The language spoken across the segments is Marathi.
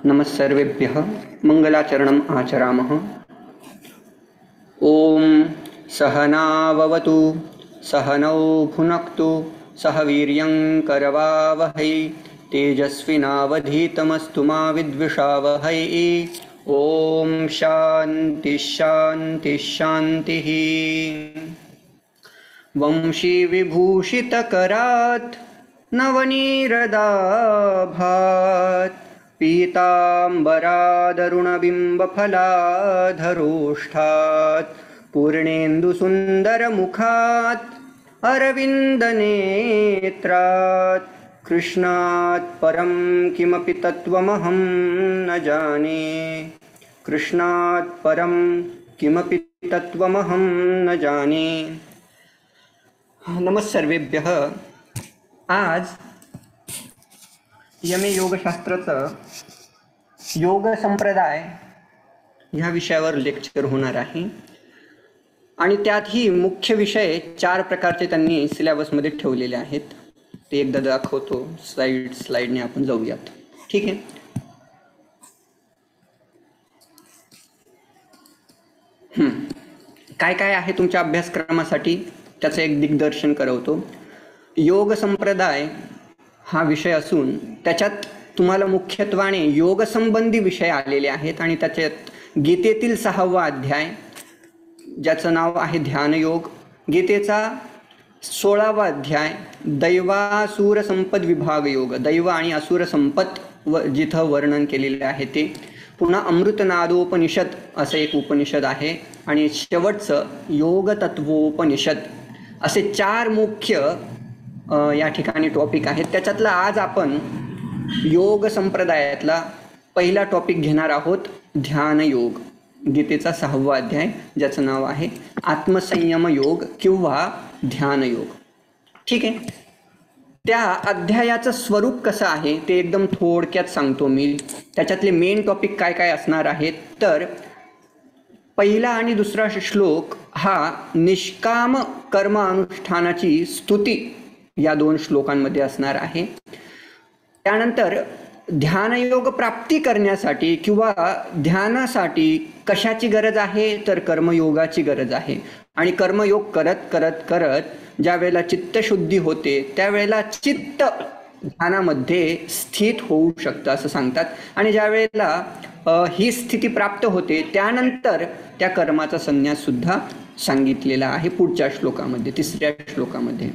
नमस्सर्वेभ्यः मंगलाचरणम् आचरामः। ओम सहनाववतु सहनौ भुनक्तु सह वीर्यं करवावहै तेजस्विनावधीतमस्तु मा विद्विषावहै। ओम शांति शांति शांतिः। वंशी विभूषितकरात् नवनीरदाभात् पीताम्बरादरुणबिम्बफलाधरोष्ठात् पूर्णेन्दुसुन्दरमुखात् अरविन्दनेत्रात् कृष्णात् परं किमपि तत्त्वमहं न जाने। कृष्णात् परं किमपि तत्त्वमहं न जाने। नमस्सर्वेभ्यः। आज यमे योगशास्त्राचं योग संप्रदाय ह्या विषयावर लेक्चर होणार आहे आणि त्यातही मुख्य विषय 4 प्रकारचे त्यांनी सिलेबसमध्ये ठेवलेले आहेत। ते एकदा दाखवतो, स्लाइडने आपण जाऊयात। ठीक आहे। काय काय आहे तुमच्या अभ्यासक्रमासाठी त्याचं एक दिग्दर्शन करवतो। योग संप्रदाय हा विषय असून त्याच्यात तुम्हाला मुख्यत्वाने योग संबंधी विषय आलेले आहेत आणि त्याच्यात गीतेतील 6वा अध्याय ज्याचं नाव आहे ध्यान योग, गीतेचा 16वा अध्याय दैवासुर संपद विभाग योग, दैव आणि असुर संपत जिथं वर्णन केलेले आहे ते, पुन्हा अमृतनादोपनिषद असं एक उपनिषद आहे आणि शेवटचं योग तत्वोपनिषद असे 4 मुख्य या ठिकाणी टॉपिक आहेत। त्याच्यातला आज आपण योग संप्रदायातला पहिला टॉपिक घेणार आहोत, ध्यान योग, गीतेचा 6वा अध्याय ज्याचं नाव आहे आत्मसंयम योग किंवा ध्यान योग। ठीक आहे। त्या अध्यायाचं स्वरूप कसं आहे ते एकदम थोडक्यात सांगतो मी। त्याच्यातले मेन टॉपिक काय काय असणार आहेत तर पहिला आणि दुसरा श्लोक हा निष्काम कर्म अनुष्ठानाची स्तुती या 2 श्लोकांमध्ये असणार आहे। त्यानंतर ध्यानयोग प्राप्ती करण्यासाठी किंवा ध्यानासाठी कशाची गरज आहे तर कर्मयोगाची गरज आहे आणि कर्मयोग करत करत करत ज्या वेळेला चित्तशुद्धी होते त्यावेळेला चित्त ध्यानामध्ये स्थित होऊ शकतं असं सांगतात आणि ज्या वेळेला ही स्थिती प्राप्त होते त्यानंतर त्या कर्माचा संन्यास सुद्धा सांगितलेला आहे पुढच्या श्लोकामध्ये, 3ऱ्या श्लोकामध्ये।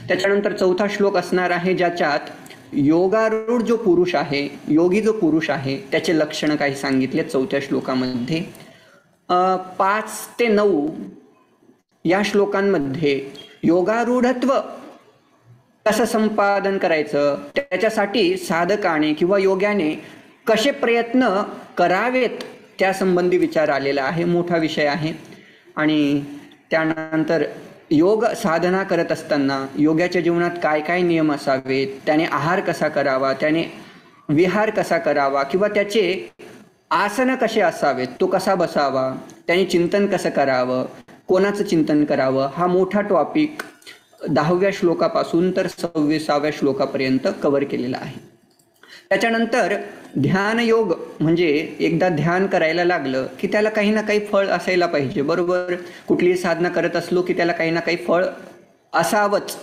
त्याच्यानंतर 4था श्लोक असणार आहे ज्याच्यात योगारूढ जो पुरुष आहे, योगी जो पुरुष आहे त्याचे लक्षण काही सांगितले 4थ्या श्लोकामध्ये। 5 ते 9 या श्लोकांमध्ये योगारूढत्व कसं संपादन करायचं, त्याच्यासाठी साधकाने किंवा योग्याने कसे प्रयत्न करावेत त्यासंबंधी विचार आलेला आहे, मोठा विषय आहे। आणि त्यानंतर योग साधना करत असताना योग्याच्या जीवनात काय काय नियम असावेत, त्याने आहार कसा करावा, त्याने विहार कसा करावा किंवा त्याचे आसन कसे असावेत, तो कसा बसावा, त्याने चिंतन कसं करावं, कोणाचं चिंतन करावं, हा मोठा टॉपिक 10व्या श्लोकापासून तर 26व्या श्लोकापर्यंत कव्हर केलेला आहे। त्याच्यानंतर ध्यान योग म्हणजे एकदा ध्यान करायला लागलं की त्याला काही ना काही फळ असायला पाहिजे, बरोबर। कुठलीही साधना करत असलो की त्याला काही ना काही फळ असावंच।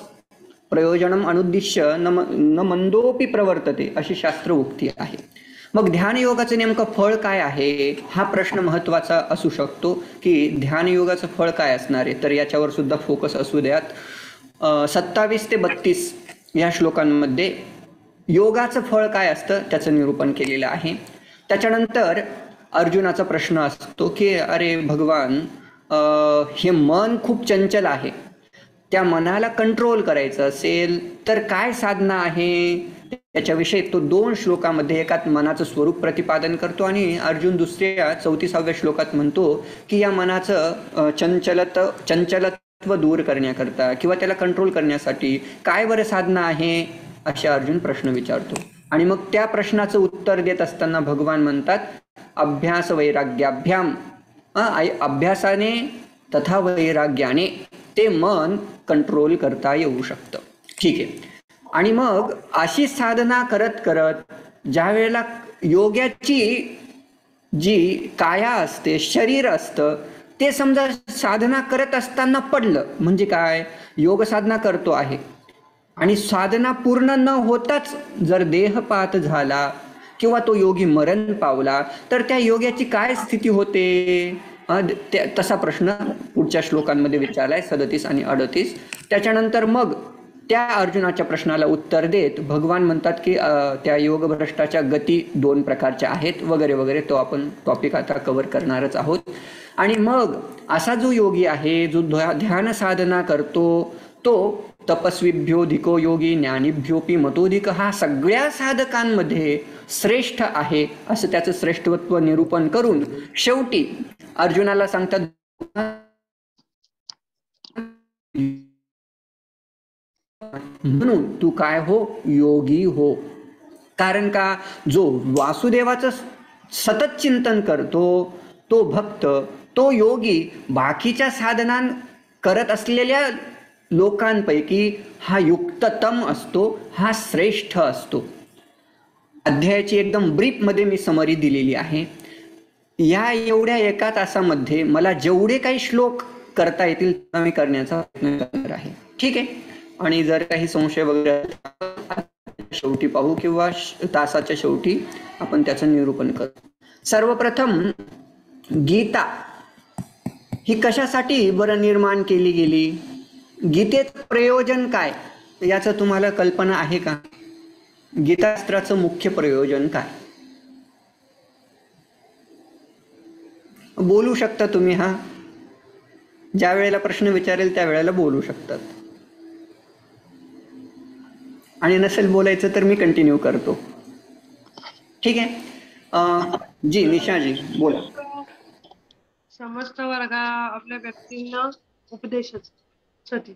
प्रयोजनम अनुद्दिश्य न मंदोपि प्रवर्तते अशी शास्त्र उक्ती आहे। मग ध्यान योगाचं नेमकं फळ काय आहे हा प्रश्न महत्त्वाचा असू शकतो की ध्यान योगाचं फळ काय असणार आहे, तर याच्यावर सुद्धा फोकस असू द्यात। 27 ते 32 या श्लोकांमध्ये योगाचं फळ काय असतं त्याचं निरूपण केलेलं आहे। त्याच्यानंतर अर्जुनाचा प्रश्न असतो की अरे भगवान, हे मन खूप चंचल आहे, त्या मनाला कंट्रोल करायचं असेल तर काय साधना आहे, त्याच्याविषयी तो 2 श्लोकामध्ये एकात मनाचं स्वरूप प्रतिपादन करतो आणि अर्जुन दुसऱ्या 34व्या श्लोकात म्हणतो की या मनाचं चंचलत्व दूर करण्याकरता किंवा त्याला कंट्रोल करण्यासाठी काय बरं साधना आहे असे अर्जुन प्रश्न विचारतो। आणि मग त्या प्रश्नाचं उत्तर देत असताना भगवान म्हणतात अभ्यास वैराग्याभ्याम, अभ्यासाने तथा वैराग्याने ते मन कंट्रोल करता येऊ शकतं। ठीक आहे। आणि मग अशी साधना करत करत ज्या वेळेला योगाची जी काया असते, शरीर असतं, ते समजा साधना करत असताना पडलं म्हणजे काय, योग साधना करतो आहे आणि साधना पूर्ण न होताच जर देहपात झाला किंवा तो योगी मरण पावला तर त्या योग्याची काय स्थिती होते, तसा प्रश्न पुढच्या श्लोकांमध्ये विचारलाय 37 आणि 38. त्याच्यानंतर मग त्या अर्जुनाच्या प्रश्नाला उत्तर देत भगवान म्हणतात की त्या योगभ्रष्टाच्या गती 2 प्रकारच्या आहेत वगैरे वगैरे. तो आपण टॉपिक आता कव्हर करणारच आहोत. आणि मग असा जो योगी आहे, जो ध्यान साधना करतो, तो तपस्वीभ्योधिको योगी ज्ञानीभ्योपी मतोधिक, हा सगळ्या साधकांमध्ये श्रेष्ठ आहे असं त्याचं श्रेष्ठत्व निरूपण करून शेवटी अर्जुनाला सांगतात म्हणून तू काय हो, योगी हो. कारण का, जो वासुदेवाचं सतत चिंतन करतो तो भक्त, तो योगी बाकीच्या साधना करत असलेल्या लोकांपैकी हा युक्ततम असतो, हा श्रेष्ठ असतो. अध्यायाची एकदम ब्रीफ मध्ये मी समरी दिलेली आहे. या एवढ्या एका तासामध्ये मला जेवढे काही श्लोक करता येतील मी करण्याचा प्रयत्न करणार आहे. ठीक आहे. आणि जर काही संशय वगैरे शेवटी पाहू किंवा तासाच्या शेवटी आपण त्याचं निरूपण करू. सर्वप्रथम गीता ही कशासाठी बरं निर्माण केली गेली, गीतेचं प्रयोजन काय याचं तुम्हाला कल्पना आहे का? गीताशास्त्राचं मुख्य प्रयोजन काय? बोलू शकता तुम्ही. हा ज्या वेळेला प्रश्न विचारेल त्या वेळेला बोलू शकतात. आणि नसेल बोलायचं तर मी कंटिन्यू करतो. ठीक आहे. जी निशाजी बोला. समस्त वर्गा आपल्या व्यक्तींना उपदेशासाठी.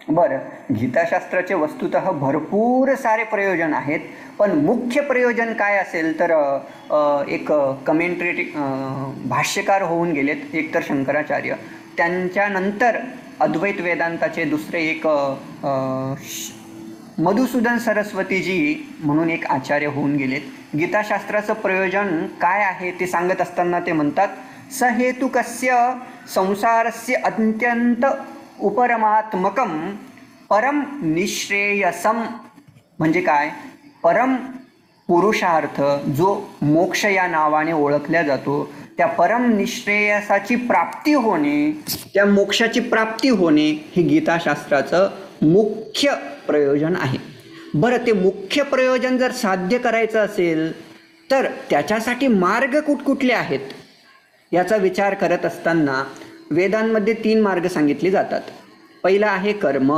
बरं, गीताशास्त्राचे वस्तुतः भरपूर सारे प्रयोजन आहेत, पण मुख्य प्रयोजन काय असेल तर एक कमेंट्री भाष्यकार होऊन गेलेत एक तर शंकराचार्य, त्यांच्यानंतर अद्वैत वेदांताचे दुसरे एक मधुसूदन सरस्वतीजी म्हणून एक आचार्य होऊन गेलेत. गीताशास्त्राचं प्रयोजन काय आहे ते सांगत असताना ते म्हणतात, सहेतुकस्य संसारस्य अत्यंत उपरमात्मकम परम निश्रेयसम. म्हणजे काय, परम पुरुषार्थ जो मोक्ष या नावाने ओळखल्या जातो, त्या परम निश्रेयसाची प्राप्ती होणे, त्या मोक्षाची प्राप्ती होणे हे गीताशास्त्राचं मुख्य प्रयोजन आहे. बरं, ते मुख्य प्रयोजन जर साध्य करायचं असेल तर त्याच्यासाठी मार्ग कुठकुठले आहेत याचा विचार करत असताना वेदांमध्ये 3 मार्ग सांगितले जातात. पहिला आहे कर्म.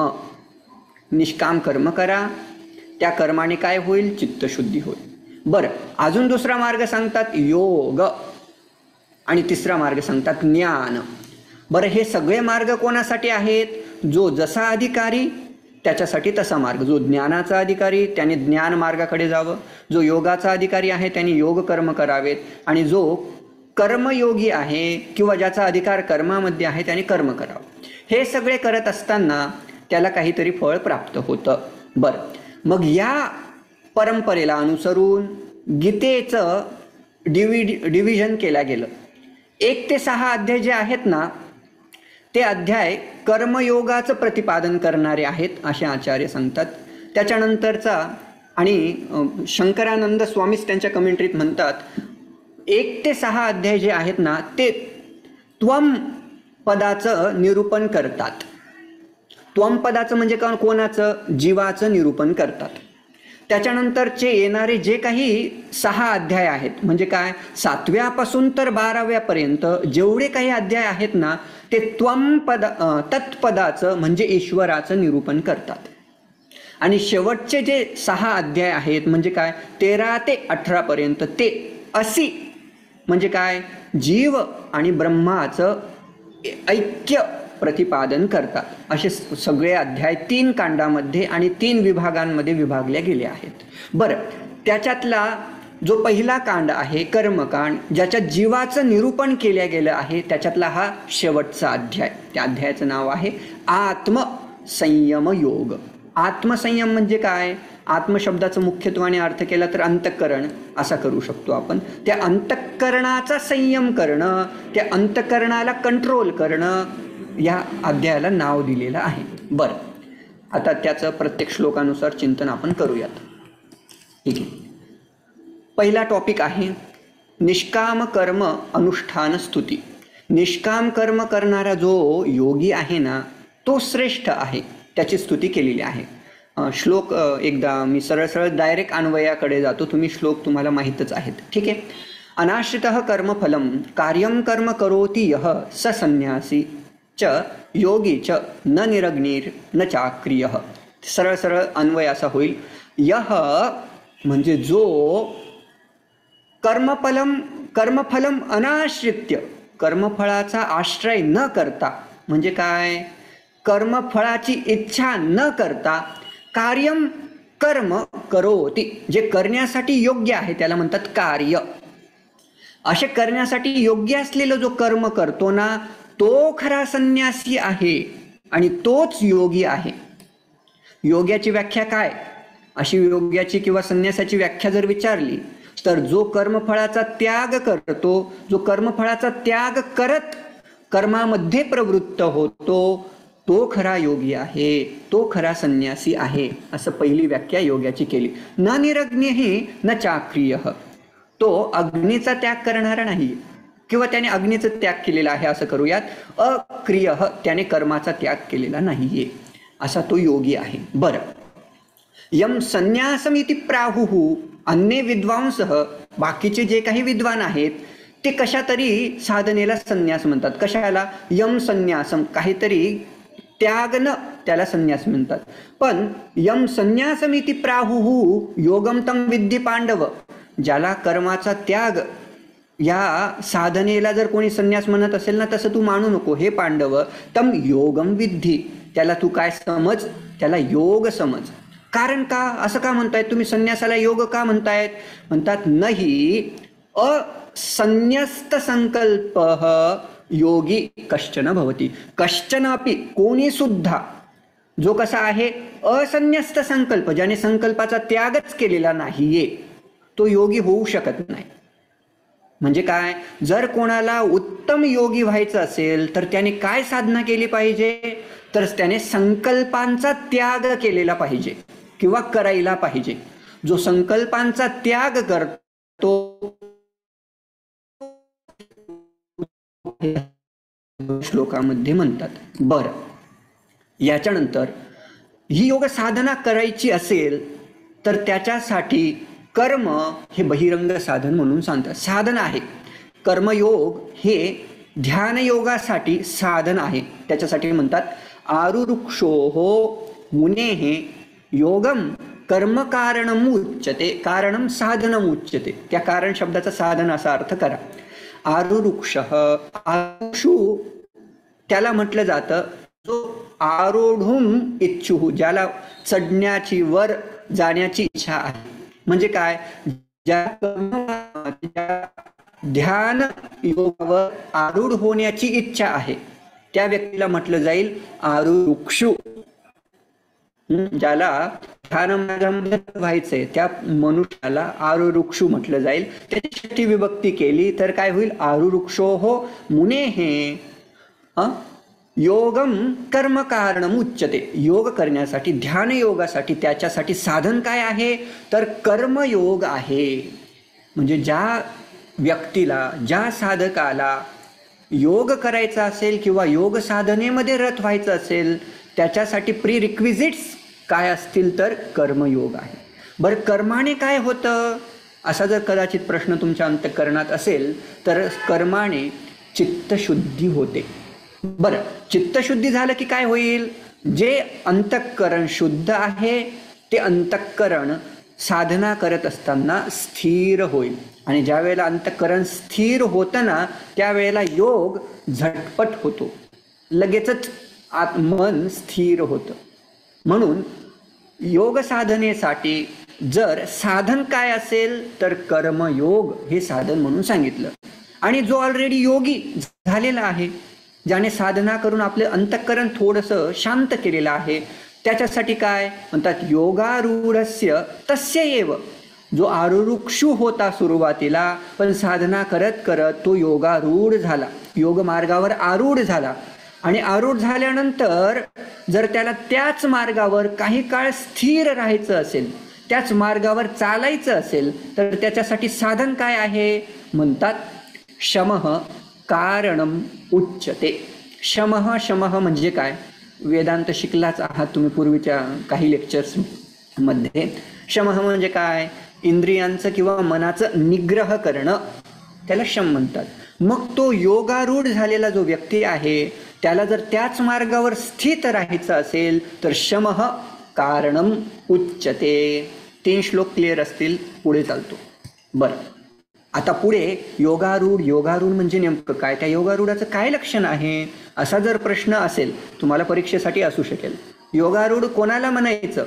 निष्काम कर्म करा, त्या कर्माने काय होईल, चित्तशुद्धी होईल. बरं, अजून दुसरा मार्ग सांगतात योग, आणि तिसरा मार्ग सांगतात ज्ञान. बरं, हे सगळे मार्ग कोणासाठी आहेत? जो जसा अधिकारी त्याच्यासाठी तसा मार्ग. जो ज्ञानाचा अधिकारी त्याने ज्ञान मार्गाकडे जावं, जो योगाचा अधिकारी आहे त्याने योग कर्म करावेत, आणि जो कर्मयोगी आहे किंवा ज्याचा अधिकार कर्मामध्ये आहे त्याने कर्म करावं. हे सगळे करत असताना त्याला काहीतरी फळ प्राप्त होतं. बरं, मग या परंपरेला अनुसरून गीतेचं डिव्हिजन केलं गेलं. 1 ते 6 अध्याय जे आहेत ना, ते अध्याय कर्मयोगाचं प्रतिपादन करणारे आहेत असे आचार्य सांगतात. त्याच्यानंतरचा, आणि शंकरानंद स्वामीच त्यांच्या कमेंट्रीत म्हणतात, 1 ते 6 अध्याय जे आहेत ना ते त्वम पदाचं निरूपण करतात. त्वम पदाचं म्हणजे कोणाचं, जीवाचं निरूपण करतात. त्याच्यानंतरचे येणारे जे काही 6 अध्याय आहेत, म्हणजे काय, 7व्यापासून तर 12व्यापर्यंत जेवढे काही अध्याय आहेत ना ते त्वम तत्पदाचं म्हणजे ईश्वराचं निरूपण करतात. आणि शेवटचे जे 6 अध्याय आहेत म्हणजे काय, 13 ते 18 पर्यंत ते असी म्हणजे काय, जीव आणि ब्रह्माचं ऐक्य प्रतिपादन करतात. असे सगळे अध्याय 3 कांडामध्ये आणि 3 विभागांमध्ये विभागले गेले आहेत. बरं, त्याच्यातला जो पहिला कांड आहे कर्मकांड, ज्याच्यात जीवाचं निरूपण केलं गेलं आहे, त्याच्यातला हा शेवटचा अध्याय. त्या अध्यायाचं नाव आहे आत्मसंयम योग. आत्मसंयम म्हणजे काय, आत्मशब्दाचा मुख्यत्वाने अर्थ केला तर अंतःकरण असा करू शकतो आपण. त्या अंतःकरणाचा संयम करणं, त्या अंतःकरणाला कंट्रोल करणं या अध्यायाला नाव दिलेलं आहे. बरं, आता त्याचं प्रत्येक श्लोकानुसार चिंतन आपण करूयात. ठीक आहे. पहिला टॉपिक आहे निष्काम कर्म अनुष्ठान स्तुती. निष्काम कर्म करणारा जो योगी आहे ना तो श्रेष्ठ आहे, त्याची स्तुती केलेली आहे. श्लोक एकदा मी सरळ सरळ डायरेक्ट अन्वयाकडे जातो, तुम्ही श्लोक तुम्हाला माहीतच आहेत. ठीक आहे. अनाश्रितः कर्मफलम कार्यं कर्म करोति यः स संन्यासी च योगी च न निरग्निर न चाक्रियः. सरळ सरळ अन्वय असा होईल, यः म्हणजे जो कर्मफलम अनाश्रित्य, कर्मफळाचा आश्रय न करता, म्हणजे काय, कर्मफळाची इच्छा न करता, कार्यम कर्म करोति, जे करण्यासाठी योग्य आहे त्याला म्हणतात कार्य. असे करण्यासाठी योग्य असलेलं जो कर्म करतो ना तो खरा संन्यासी आहे आणि तोच योगी आहे. योग्याची व्याख्या काय, अशी योग्याची किंवा संन्यासाची व्याख्या जर विचारली तर जो कर्मफळाचा त्याग करतो, जो कर्मफळाचा त्याग करत कर्मामध्ये प्रवृत्त होतो तो खरा योगी आहे, तो खरा संन्यासी आहे, असं पहिली व्याख्या योग्याची केली. न निरग्निही न चाक्रियः, तो अग्नीचा त्याग करणारा नाही किंवा त्याने अग्नीचा त्याग केलेला आहे असं करूयात. अक्रियः, त्याने कर्माचा त्याग केलेला नाहीये, असा तो योगी आहे. बरं, यम संन्यासमिति प्राहुः, अन्य विद्वांसः, बाकीचे जे काही विद्वान आहेत ते कशा तरी साधनेला संन्यास म्हणतात. कशाला, यम संन्यासम, काहीतरी त्यागन त्याला संन्यास म्हणतात. पण यम संन्यासमिति प्राहुः योगम तम विद्धी पांडव, ज्याला कर्माचा त्याग या साधनेला जर कोणी संन्यास म्हणत असेल ना तसं तू मानू नको हे पांडव. तम योगम विद्धी, त्याला तू काय समज, त्याला योग समज. कारण का, असं का म्हणतायत तुम्ही संन्यासाला योग का म्हणतायत, म्हणतात नाही असन्यस्त संकल्प योगी कश्चन भवती. कश्चन अपि, कोणी सुद्धा, जो कसा आहे असन्यस्त संकल्प, ज्याने संकल्पाचा त्यागच केलेला नाहीये तो योगी होऊ शकत नाही. म्हणजे काय, जर कोणाला उत्तम योगी व्हायचं असेल तर त्याने काय साधना केली पाहिजे, तर त्याने संकल्पांचा त्याग केलेला पाहिजे किंवा करायला पाहिजे. जो संकल्पांचा त्याग करतो श्लोकामध्ये म्हणतात. बरं, याच्यानंतर ही योग साधना करायची असेल तर त्याच्यासाठी कर्म हे बहिरंग साधन म्हणून सांगतात. साधन आहे कर्मयोग, हे ध्यानयोगासाठी साधन आहे. त्याच्यासाठी म्हणतात आरुरुक्षोहो मुनेः योगम कर्म कारणम उच्यते, कारणम साधनम उच्यते. त्या कारण शब्दाचा साधन असा अर्थ करा. आरुरुक्षः, आरुषु त्याला म्हटलं जातं जो आरोढुम इच्छुः, ज्याला चढण्याची वर जाण्याची इच्छा आहे. म्हणजे काय, ज्या ध्यान योगावर आरूढ होण्याची इच्छा आहे त्या व्यक्तीला म्हटलं जाईल आरुरुक्षु. ज्याला ध्यान मार्गामध्ये व्हायचंय त्या मनुष्याला आरुरुक्षु म्हटलं जाईल. त्याची षष्ठी विभक्ती केली तर काय होईल, आरुरुक्षोः मुनेः योगम कर्म कारणम उच्यते. योग करण्यासाठी, ध्यान योगासाठी त्याच्यासाठी साधन काय आहे, तर कर्मयोग आहे. म्हणजे ज्या व्यक्तीला, ज्या साधकाला योग करायचा असेल किंवा योग साधनेमध्ये रत व्हायचं असेल त्याच्यासाठी प्री रिक्विजिट्स काय असतील तर कर्मयोग आहे. बरं, कर्माने काय होतं असा जर कदाचित प्रश्न तुमच्या अंतःकरणात असेल तर कर्माने चित्तशुद्धी होते. बरं, चित्तशुद्धी झालं की काय होईल, जे अंतःकरण शुद्ध आहे ते अंतःकरण साधना करत असताना स्थिर होईल. आणि ज्या वेळेला अंतःकरण स्थिर होतं ना त्यावेळेला योग झटपट होतो, लगेचच मन स्थिर होतं. म्हणून योग साधनेसाठी जर साधन काय असेल तर कर्मयोग हे साधन म्हणून सांगितलं. आणि जो ऑलरेडी योगी झालेला आहे, ज्याने साधना करून आपले अंतःकरण थोडंसं शांत केलेलं आहे, त्याच्यासाठी काय म्हणतात, योगारूढस्य तस्य एव, जो आरुरुक्षू होता सुरुवातीला, पण साधना करत करत तो योगारूढ झाला, योग मार्गावर आरूढ झाला. आणि आरूढ झाल्यानंतर जर त्याला त्याच मार्गावर काही काळ स्थिर राहायचं असेल, त्याच मार्गावर चालायचं असेल, तर त्याच्यासाठी साधन काय आहे म्हणतात, शमः कारणम उच्यते. शमः, शमः म्हणजे काय, वेदांत शिकलाच आहात तुम्ही पूर्वीच्या काही लेक्चर्स मध्ये. शमः म्हणजे काय, इंद्रियांचं किंवा मनाचं निग्रह करणं, त्याला शम म्हणतात. मग तो योगारूढ झालेला जो व्यक्ती आहे त्याला जर त्याच मार्गावर स्थित राहायचं असेल तर शमः कारणम उच्यते. 3 श्लोक क्लिअर असतील, पुढे चालतो. बरं, आता पुढे योगारूढ, योगारूढ म्हणजे नेमकं काय, त्या योगारूढाचं काय लक्षण आहे, असा जर प्रश्न असेल तुम्हाला परीक्षेसाठी असू शकेल. योगारूढ कोणाला म्हणायचं,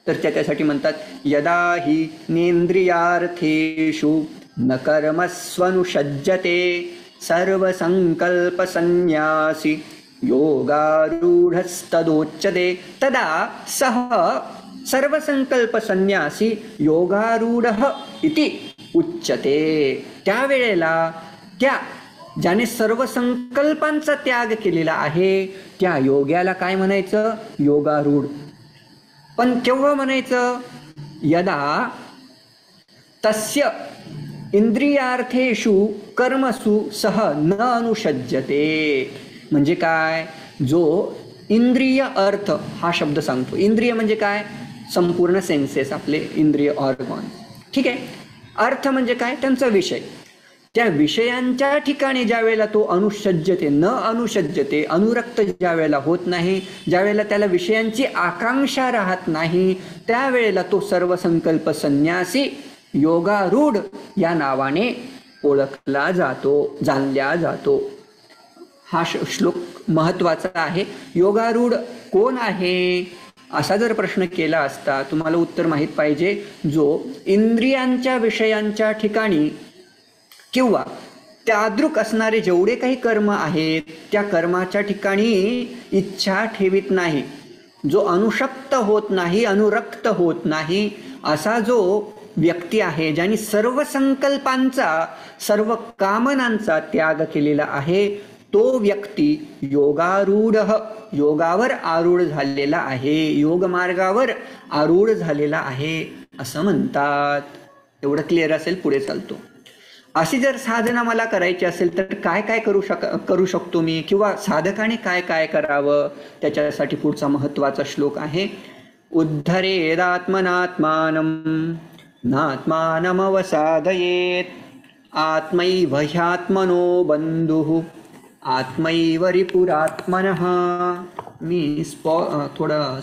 तर त्याच्यासाठी म्हणतात, यदा हि नेंद्रियार्थेषु न कर्मस्वनुषज्जते सर्वसंकल्पसन्न्यासी योगारूढस्तदोच्यते तदा सः सर्वसंकल्पसन्न्यासी योगारूढः इति उच्यते. त्यावेळेला त्या ज्याने सर्व संकल्पांचा त्याग केलेला आहे त्या योग्याला काय म्हणायचं, योगारूढ. पण केव्हा म्हणायचं, यदा तस्य इंद्रियार्थेषु कर्मसु सह न अनुषज्यते. म्हणजे काय, जो इंद्रिय अर्थ हा शब्द सांगतो. इंद्रिय म्हणजे काय, संपूर्ण सेन्सेस, आपले इंद्रिय ऑर्गन. ठीक आहे. अर्थ म्हणजे काय, त्यांचा विषय. त्या विषयांच्या ठिकाणी ज्या वेळेला तो अनुषज्यते, न अनुषज्यते, अनुरक्त ज्या वेळेला होत नाही, ज्या वेळेला त्याला विषयांची आकांक्षा राहत नाही, त्यावेळेला तो सर्व संकल्प संन्यासी योगारूढ या नावाने ओळखला जातो, जाणल्या जातो. हा श्लोक महत्वाचा आहे. योगारूढ कोण आहे असा जर प्रश्न केला असता, तुम्हाला उत्तर माहीत पाहिजे, जो इंद्रियांच्या विषयांच्या ठिकाणी किंवा त्यादृक असणारे जेवढे काही कर्म आहेत त्या कर्माच्या ठिकाणी इच्छा ठेवित नाही, जो अनुशक्त होत नाही, अनुरक्त होत नाही, असा जो व्यक्ती आहे, ज्यांनी सर्व संकल्पांचा, सर्व कामनांचा त्याग केलेला आहे, तो व्यक्ती योगारूढ, योगावर आरूढ झालेला आहे, योग मार्गावर आरूढ झालेला आहे असं म्हणतात. एवढं क्लिअर असेल, पुढे चालतो. अशी जर साधना मला करायची असेल तर काय काय करू शकतो मी, किंवा साधकाने काय काय करावं, त्याच्यासाठी पुढचा महत्वाचा श्लोक आहे. उद्धरेदात्मनात्मानं नात्मानमवसादयेत आत्मैव ह्यात्मनो बंधुः आत्मैव रिपुरात्मनः. मी थोडं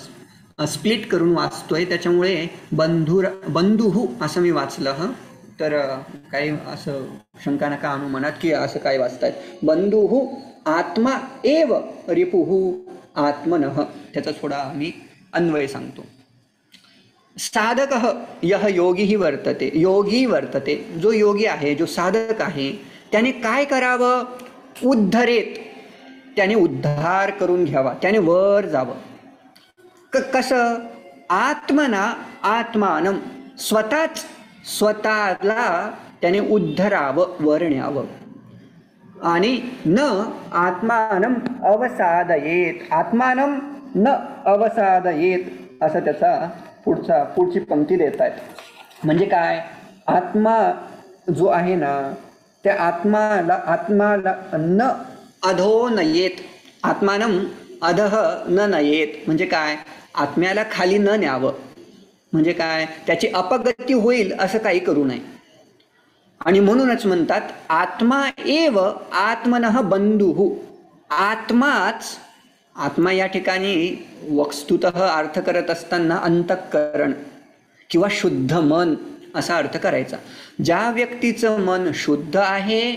स्प्लिट करून वाचतोय, त्याच्यामुळे बंधुः असं मी वाचलं. तर काही असं शंका नका आणू मनात की असं काय वाचतायत. बंधुः आत्मा एव रिपुः आत्मनः, त्याचा थोडा मी अन्वय सांगतो. साधकः यः योगी वर्तते, योगी वर्तते, जो योगी आहे, जो साधक आहे, त्याने काय करावं, उद्धरेत, त्याने उद्धार करून घ्यावा, त्याने वर जावं. कसं, आत्मना आत्मानं, स्वतःला त्याने उद्धरावं, वर न्यावं. आणि न आत्मानं अवसादयेत, आत्मानं न अवसादयेत असं त्याचा पुढची पंक्ती देत आहेत. म्हणजे काय, आत्मा जो आहे ना, त्या आत्माला न अधो नयेत, आत्मानं अधः न नयेत म्हणजे काय, आत्म्याला खाली न न्यावं. म्हणजे काय, त्याची अपगती होईल असं काही करू नये. आणि म्हणूनच म्हणतात आत्मा एव आत्मनः बंधुः. आत्माच, आत्मा या ठिकाणी वस्तुतः अर्थ करत असताना अंतःकरण किंवा शुद्ध मन असा अर्थ करायचा. ज्या व्यक्तीचं मन शुद्ध आहे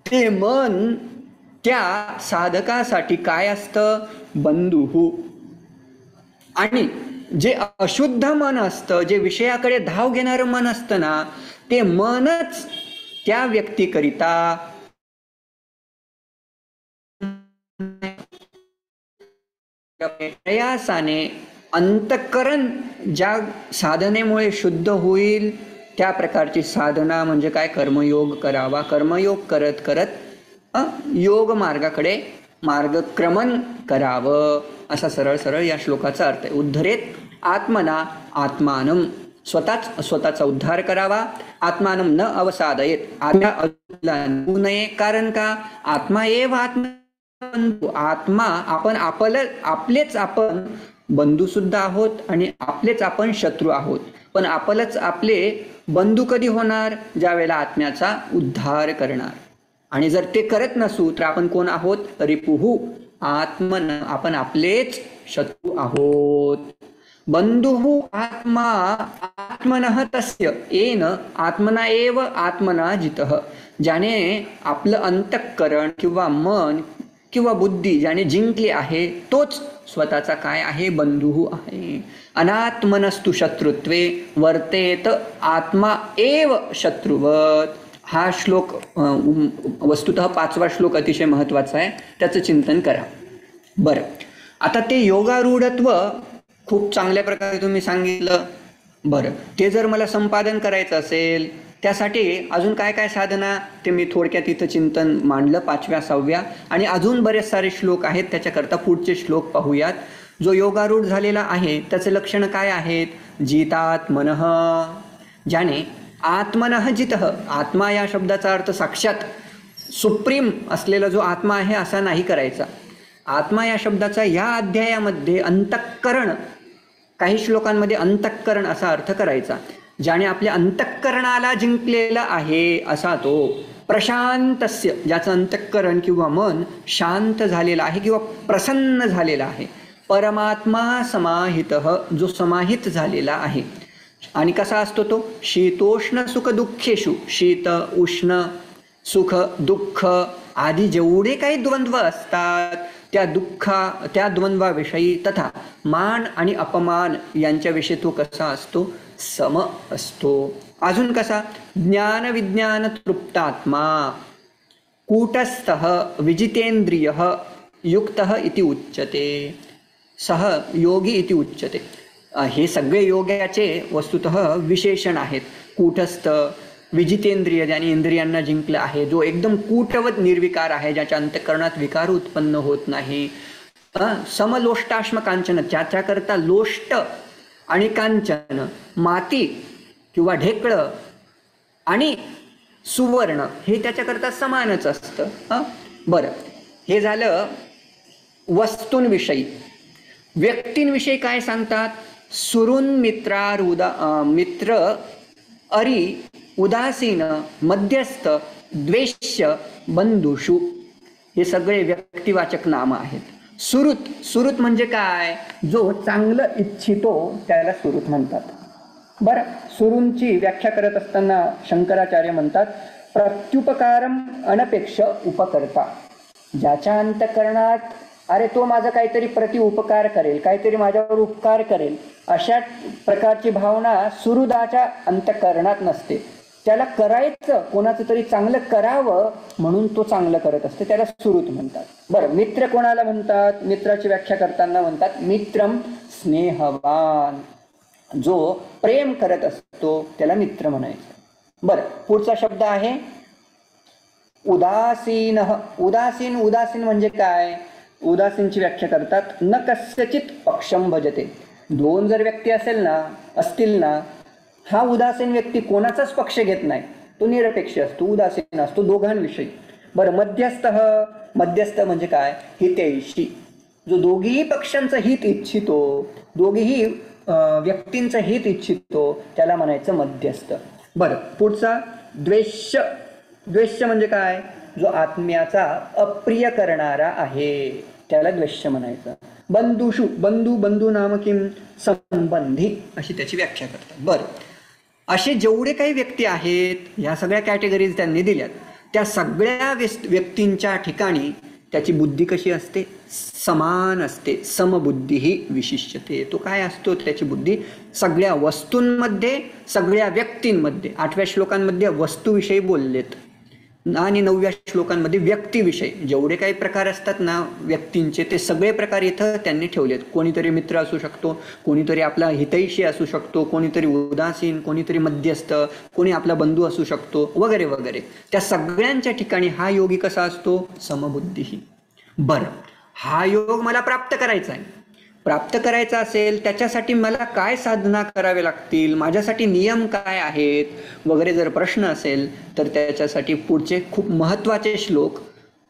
ते मन त्या साधकासाठी काय असतं, बंधुः. आणि जे अशुद्ध मन असतं, जे विषयाकडे धाव घेणारं मन असतं ना, ते मनच त्या व्यक्तीकरिता प्रयासाने अंतःकरण ज्या साधनेमुळे शुद्ध होईल त्या प्रकारची साधना म्हणजे काय, कर्मयोग करावा. कर्मयोग करत करत योग मार्गाकडे मार्गक्रमण करावं, असा सरळ सरळ या श्लोकाचा अर्थ आहे. उद्धरेत आत्मना आत्मानम, स्वतःचा उद्धार करावा. आत्मानम न अवसादयेत, आत्मा नये. कारण का, आत्मा एव आत्मा आपण आपलेच आपण बंधू सुद्धा आहोत आणि आपलेच आपण शत्रू आहोत. पण आपले बंधू कधी होणार, ज्या वेळेला आत्म्याचा उद्धार करणार. आणि जर ते करत नसू तर आपण कोण आहोत, रिपुहू आत्मन, आपण आपलेच शत्रू आहोत. बंधुः आत्मा आत्मनः तस्य येन आत्मना एव आत्मना जितः, ज्याने आपलं अंतःकरण किंवा मन किंवा बुद्धी ज्याने जिंकली आहे तोच स्वतःचा काय आहे, बंधू आहे. अनात्मनस्तु शत्रुत्वे वर्तेत आत्मा एव शत्रुवत. हा श्लोक वस्तुतः 5वा श्लोक अतिशय महत्त्वाचा आहे, त्याचं चिंतन करा. बरं, आता ते योगारूढत्व खूप चांगल्या प्रकारे तुम्ही सांगितलं. बरं, ते जर मला संपादन करायचं असेल त्यासाठी अजून काय काय साधना, ते मी थोडक्यात इथं चिंतन मांडलं 5व्या 6व्या, आणि अजून बरेच सारे श्लोक आहेत, त्याच्याकरता पुढचे श्लोक पाहूयात. जो योगारूढ झालेला आहे त्याचे लक्षणं काय आहेत. जितात्मनः, ज्याने आत्मनः जितः, आत्मा या शब्दाचा अर्थ साक्षात सुप्रीम असलेला जो आत्मा आहे असा नाही करायचा. आत्मा या शब्दाचा या अध्यायामध्ये अंतःकरण, काही श्लोकांमध्ये अंतःकरण असा अर्थ करायचा. ज्याने आपल्या अंतःकरणाला जिंकलेला आहे असा तो. प्रशांतस्य, ज्याचं अंतःकरण किंवा मन शांत झालेलं आहे किंवा प्रसन्न झालेला आहे. परमात्मा समाहितः, जो समाहित झालेला आहे. आणि कसा असतो तो, शीतोष्ण सुख दुःखेषु, शीत उष्ण सुख दुःख आदी जेवढे काही द्वंद्व असतात त्या द्वंद्वाविषयी तथा मान आणि अपमान यांच्याविषयी तो कसा असतो, सम असतो. अजून कसा, ज्ञान विज्ञान तृप्तात्मा कूटस्थः विजितेंद्रियः युक्तः इति उच्यते, सह योगी इति उच्यते. हे सगळे योगाचे वस्तुतः विशेषण आहेत. कूटस्थ, विजितेंद्रिय, ज्याने इंद्रियांना जिंकलं आहे, जो एकदम कूटवत निर्विकार आहे, ज्याच्या अंतःकरणात विकार उत्पन्न होत नाही. समलोष्टाश्म कांचन, त्याच्याकरता लोष्ट आणि कांचन, माती किंवा ढेकळं आणि सुवर्ण हे त्याच्याकरता समानच असतं. बरं, हे झालं वस्तूंविषयी. व्यक्तींविषयी काय सांगतात, सुरून मित्र अरी उदासीन मध्यस्थ द्वेष्य बंधुषु, हे सगळे व्यक्तिवाचक नाम आहेत. सुहृत म्हणजे काय, जो चांगलं इच्छितो त्याला सुहृत म्हणतात. बरं, सुरूंची व्याख्या करत असताना शंकराचार्य म्हणतात, प्रत्युपकारम अनपेक्ष उपकर्ता, ज्याच्या अंतःकरणात अरे तो माझा काहीतरी उपकार करेल, काहीतरी माझ्यावर उपकार करेल, अशा प्रकारची भावना सुहृदाच्या अंतःकरणात नसते. त्याला करायचं, कोणाचं तरी चांगलं करावं म्हणून तो चांगलं करत असते, त्याला सुहृद म्हणतात. बरं, मित्र कोणाला म्हणतात, मित्राची व्याख्या करताना म्हणतात मित्रम स्नेहवान, जो प्रेम करत असतो त्याला मित्र म्हणायचं. बरं, पुढचा शब्द आहे उदासीन. उदासीन म्हणजे काय, उदासीनची व्याख्या करतात न कस्यचित पक्षम भजते. दोन जर व्यक्ती असतील ना, हा उदासीन व्यक्ती कोणाचाच पक्ष घेत नाही, तो निरपेक्ष असतो, उदासीन असतो दोघांविषयी. बरं, मध्यस्थ म्हणजे काय, हितैषी, जो दोघीही पक्षांचं हित इच्छितो, दोघीही व्यक्तींचं हित इच्छितो, त्याला म्हणायचं मध्यस्थ. बरं, पुढचा द्वेष्य म्हणजे काय, जो आत्म्याचा अप्रिय करणारा आहे त्याला द्वेष्य म्हणायचं. बंधू नाम किम, संबंधी, अशी त्याची व्याख्या करतात. बरं, असे जेवढे काही व्यक्ती आहेत, ह्या सगळ्या कॅटेगरीज त्यांनी दिल्यात, त्या सगळ्या व्यक्तींच्या ठिकाणी त्याची बुद्धी कशी असते, समान असते. समबुद्धी ही विशिष्यते. तो काय असतो, त्याची बुद्धी सगळ्या वस्तूंमध्ये, सगळ्या व्यक्तींमध्ये. 8व्या श्लोकांमध्ये वस्तूविषयी बोललेत. आणि 9व्या श्लोकांमध्ये व्यक्तिविषय जेवढे काही प्रकार असतात ना व्यक्तींचे, ते सगळे प्रकार इथं त्यांनी ठेवलेत. कोणीतरी मित्र असू शकतो, कोणीतरी आपला हितैषी असू शकतो, कोणीतरी उदासीन, कोणीतरी मध्यस्थ, कोणी आपला बंधू असू शकतो, वगैरे वगैरे. त्या सगळ्यांच्या ठिकाणी हा योगी कसा असतो? समबुद्धी. बरं, हा योग मला प्राप्त करायचा आहे. प्राप्त करायचा असेल त्याच्यासाठी मला काय साधना करावे लागतील, माझ्यासाठी नियम काय आहेत वगैरे जर प्रश्न असेल तर त्याच्यासाठी पुढचे खूप महत्त्वाचे श्लोक.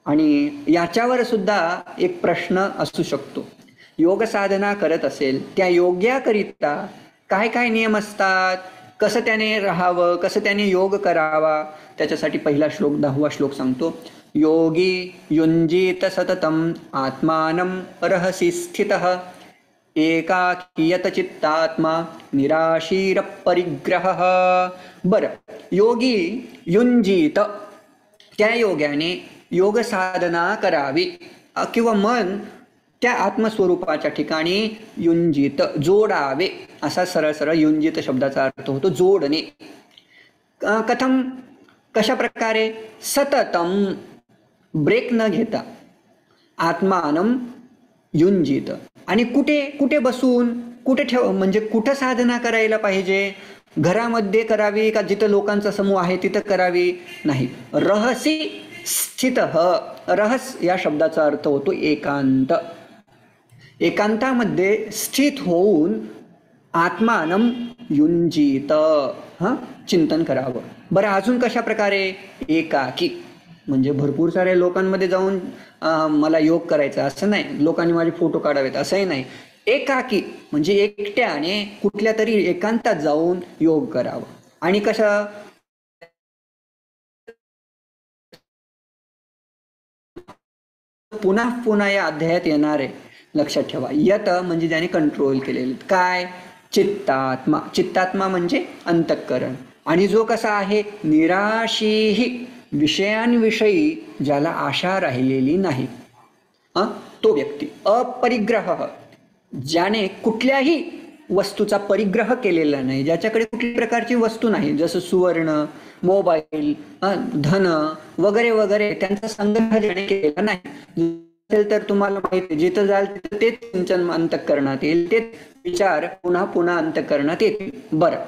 आणि याच्यावर सुद्धा एक प्रश्न असू शकतो. योग साधना करत असेल त्या योग्याकरिता काय काय नियम असतात, कसं त्याने राहावं, कसं त्याने योग करावा, त्याच्यासाठी पहिला श्लोक 10वा श्लोक सांगतो. योगी युंजीत सततम आत्मानं रहसि स्थितः एकाकीयत चित्तात्मा निराशीर परिग्रह. बरं, योगी युंजीत, त्या योग्याने योग साधना करावी किंवा मन त्या आत्मस्वरूपाच्या ठिकाणी युंजित जोडावे, असा सरळ सरळ युंजित शब्दाचा अर्थ होतो जोडणे. कथम, कशा प्रकारे? सततम, ब्रेक न घेता, आत्मानं युंजित, आणि कुठे कुठे बसून, कुठे ठेव, म्हणजे कुठं साधना करायला पाहिजे? घरामध्ये करावी का जिथं लोकांचा समूह आहे तिथं करावी? नाही, रहसी स्थित. रहस या शब्दाचा अर्थ होतो एकांत. एकांतामध्ये स्थित होऊन आत्मानं युंजित, चिंतन करावं. बरं, अजून कशा प्रकारे? एकाकी, म्हणजे भरपूर साऱ्या लोकांमध्ये जाऊन मला योग करायचा असं नाही, लोकांनी माझे फोटो काढावेत असंही नाही. एकाकी म्हणजे एकट्याने कुठल्या तरी एकांतात जाऊन योग करावं. आणि कसं? पुन्हा पुन्हा या अध्यायात येणार आहे, लक्षात ठेवा. यत म्हणजे ज्याने कंट्रोल केलेले. काय? चित्तात्मा. चित्तात्मा म्हणजे अंतःकरण. आणि जो कसा आहे? निराशीही, विषयांविषयी ज्याला आशा राहिलेली नाही, तो व्यक्ती. अपरिग्रह, ज्याने कुठल्याही वस्तूचा परिग्रह केलेला नाही, ज्याच्याकडे कुठल्याही प्रकारची वस्तू नाही, जसं सुवर्ण, मोबाईल, धन वगैरे वगैरे, त्यांचा संग्रह ज्याने केलेला नाही. असेल तर तुम्हाला माहिती, जिथं जाल तिथं तेच चिंतन अंतःकरणात येईल, तेच विचार पुन्हा पुन्हा अंतःकरणात येतील. बरं,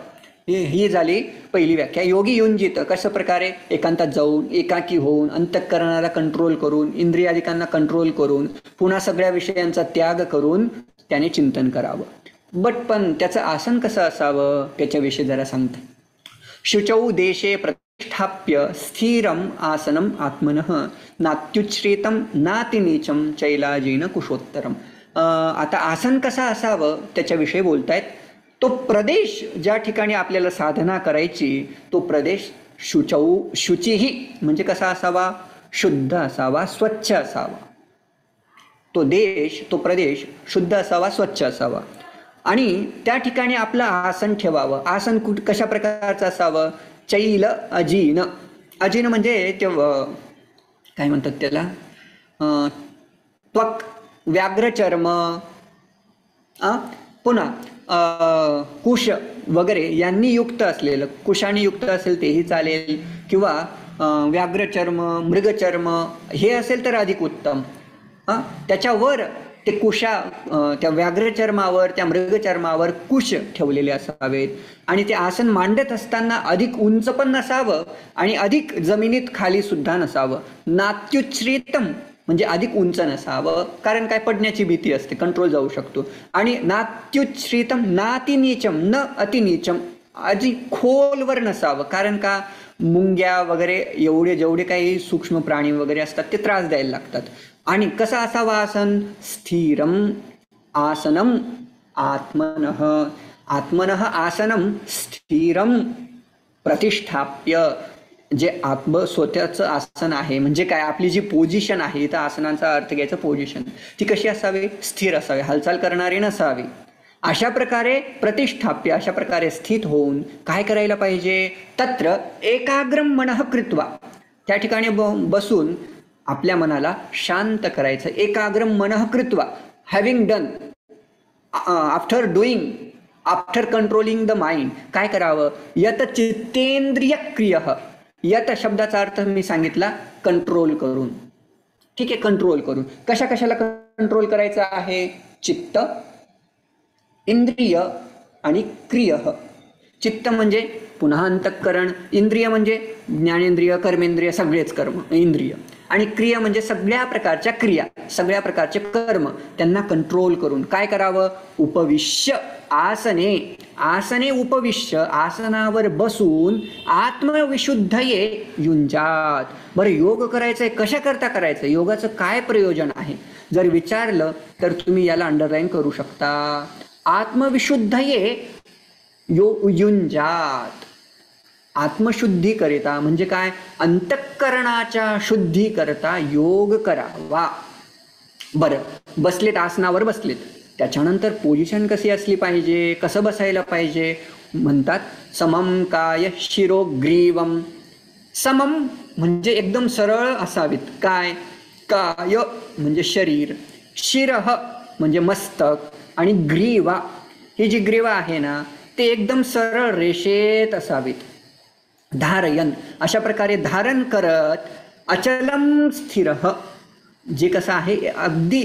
ही झाली पहिली व्याख्या. योगी युंजित, कशा प्रकारे? एकांतात जाऊन, एकाकी होऊन, अंतःकरणाला कंट्रोल करून, इंद्रियादिकांना कंट्रोल करून, पुन्हा सगळ्या विषयांचा त्याग करून त्याने चिंतन करावं. पण त्याचं आसन कसं असावं त्याच्याविषयी जरा सांगते. शुचौ देशे प्रतिष्ठाप्य स्थिरम आसनम आत्मनः नात्युच्छ्रितम नातिनीचम चैलाजीन कुशोत्तरम. आता आसन कसं असावं त्याच्याविषयी बोलतायत. तो प्रदेश ज्या ठिकाणी आपल्याला साधना करायची, तो प्रदेश शुचौ, शुचिही म्हणजे कसा असावा? शुद्ध असावा, स्वच्छ असावा. तो देश, तो प्रदेश शुद्ध असावा, स्वच्छ असावा. आणि त्या ठिकाणी आपलं आसन ठेवावं. आसन कशा प्रकारचं असावं? चैल अजीन. अजीन म्हणजे ते काय म्हणतात त्याला? त्वक, व्याघ्रचर्म, पुन्हा कुश वगैरे यांनी युक्त असलेलं, कुशाने युक्त असेल तेही चालेल, किंवा व्याघ्रचर्म, मृगचर्म हे असेल तर अधिक उत्तम. त्याच्यावर ते त्या व्याघ्रचर्मावर, त्या मृगचर्मावर कुश ठेवलेले असावेत. आणि ते आसन मांडत असताना अधिक उंच पण नसावं आणि अधिक जमिनीत खाली सुद्धा नसावं. नात्युच्छ्रितम म्हणजे अधिक उंच नसावं, कारण काय? पडण्याची भीती असते, कंट्रोल जाऊ शकतो. आणि नात्युच्छ्रितम नातिनीचम, न अतिनीचम, अधिक खोलवर नसावं, कारण का? मुंग्या वगैरे जेवढे काही सूक्ष्म प्राणी वगैरे असतात ते त्रास द्यायला लागतात. आणि कसं असावं आसन? स्थिरम आसनम आत्मनः. आत्मनः आसनम स्थिरम प्रतिष्ठाप्य, जे स्वतःचं आसन आहे, म्हणजे काय? आपली जी पोझिशन आहे, तर आसनांचा अर्थ घ्यायचा पोझिशन, ती कशी असावी? स्थिर असावी, हालचाल करणारी नसावी. अशा प्रकारे प्रतिष्ठाप्य, अशा प्रकारे स्थित होऊन काय करायला पाहिजे? तत्र एकाग्रम मनः कृत्वा, त्या ठिकाणी बसून आपल्या मनाला शांत करायचं. एकाग्रम मनः कृत्वा, having done, after doing, after controlling the mind, काय करावं? यत चित्तेंद्रिय क्रियः, यत शब्दाचा अर्थ मी सांगितला कंट्रोल करून. ठीक आहे, कंट्रोल करून. कशा कशाला कंट्रोल करायचं आहे? चित्त, इंद्रिय आणि क्रिय. चित्त म्हणजे पुन्हा अंतःकरण, इंद्रिय म्हणजे ज्ञानेंद्रिय, कर्मेंद्रिय, सगळेच कर्म इंद्रिय, आणि क्रिया म्हणजे सगळ्या प्रकारच्या क्रिया, सगळ्या प्रकारचे कर्म, त्यांना कंट्रोल करून काय करावं? उपविश्य आसने, आसने उपविश्य, आसनावर बसून आत्मविशुद्धये युंजात. बरं, योग करायचंय, कशा करता करायचं? योगाचं काय प्रयोजन आहे जर विचारलं तर तुम्ही याला अंडरलाईन करू शकता. आत्मविशुद्धये युंजात. आत्मशुद्धी करिता म्हणजे काय? अंतःकरणाच्या शुद्धी करता योग करावा. बरं, बसलेत, आसनावर बसलेत, त्याच्यानंतर पोझिशन कशी असली पाहिजे, कसं बसायला पाहिजे? म्हणतात समम काय शिरोग्रीवम. समम म्हणजे एकदम सरळ असावीत. काय? काय म्हणजे शरीर, शिरः म्हणजे मस्तक, आणि ग्रीवा, ही जी ग्रीवा आहे ना ते एकदम सरळ रेषेत असावीत. धारयन, अशा प्रकारे धारण करत, अचलम स्थिर, जे कसं आहे अगदी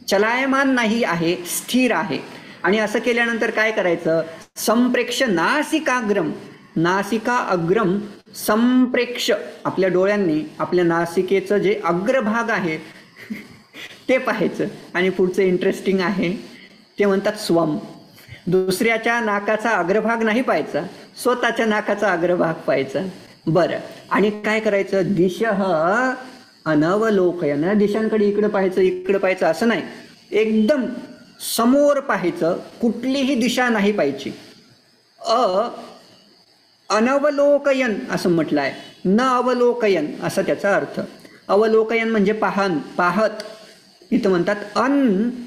चलायमान नाही आहे, स्थिर आहे. आणि असं केल्यानंतर काय करायचं? संप्रेक्ष नासिकाग्रम, नासिका अग्रम संप्रेक्ष, आपल्या डोळ्यांनी आपल्या नासिकेचं जे अग्रभाग आहे ते पाहायचं. आणि पुढचं इंटरेस्टिंग आहे, ते म्हणतात स्वम. दुसऱ्याच्या नाकाचा अग्रभाग नाही पाहायचा, स्वतःच्या नाकाचा अग्रभाग पाहायचा. बरं, आणि काय करायचं? दिशः अनवलोकयन, दिशांकडे इकडं पाहायचं, इकडं पाहायचं असं नाही, एकदम समोर पाहायचं, कुठलीही दिशा नाही पाहायची. अनवलोकयन असं म्हटलं आहे, न अवलोकयन असा त्याचा अर्थ. अवलोकयन म्हणजे पाहत. इथं म्हणतात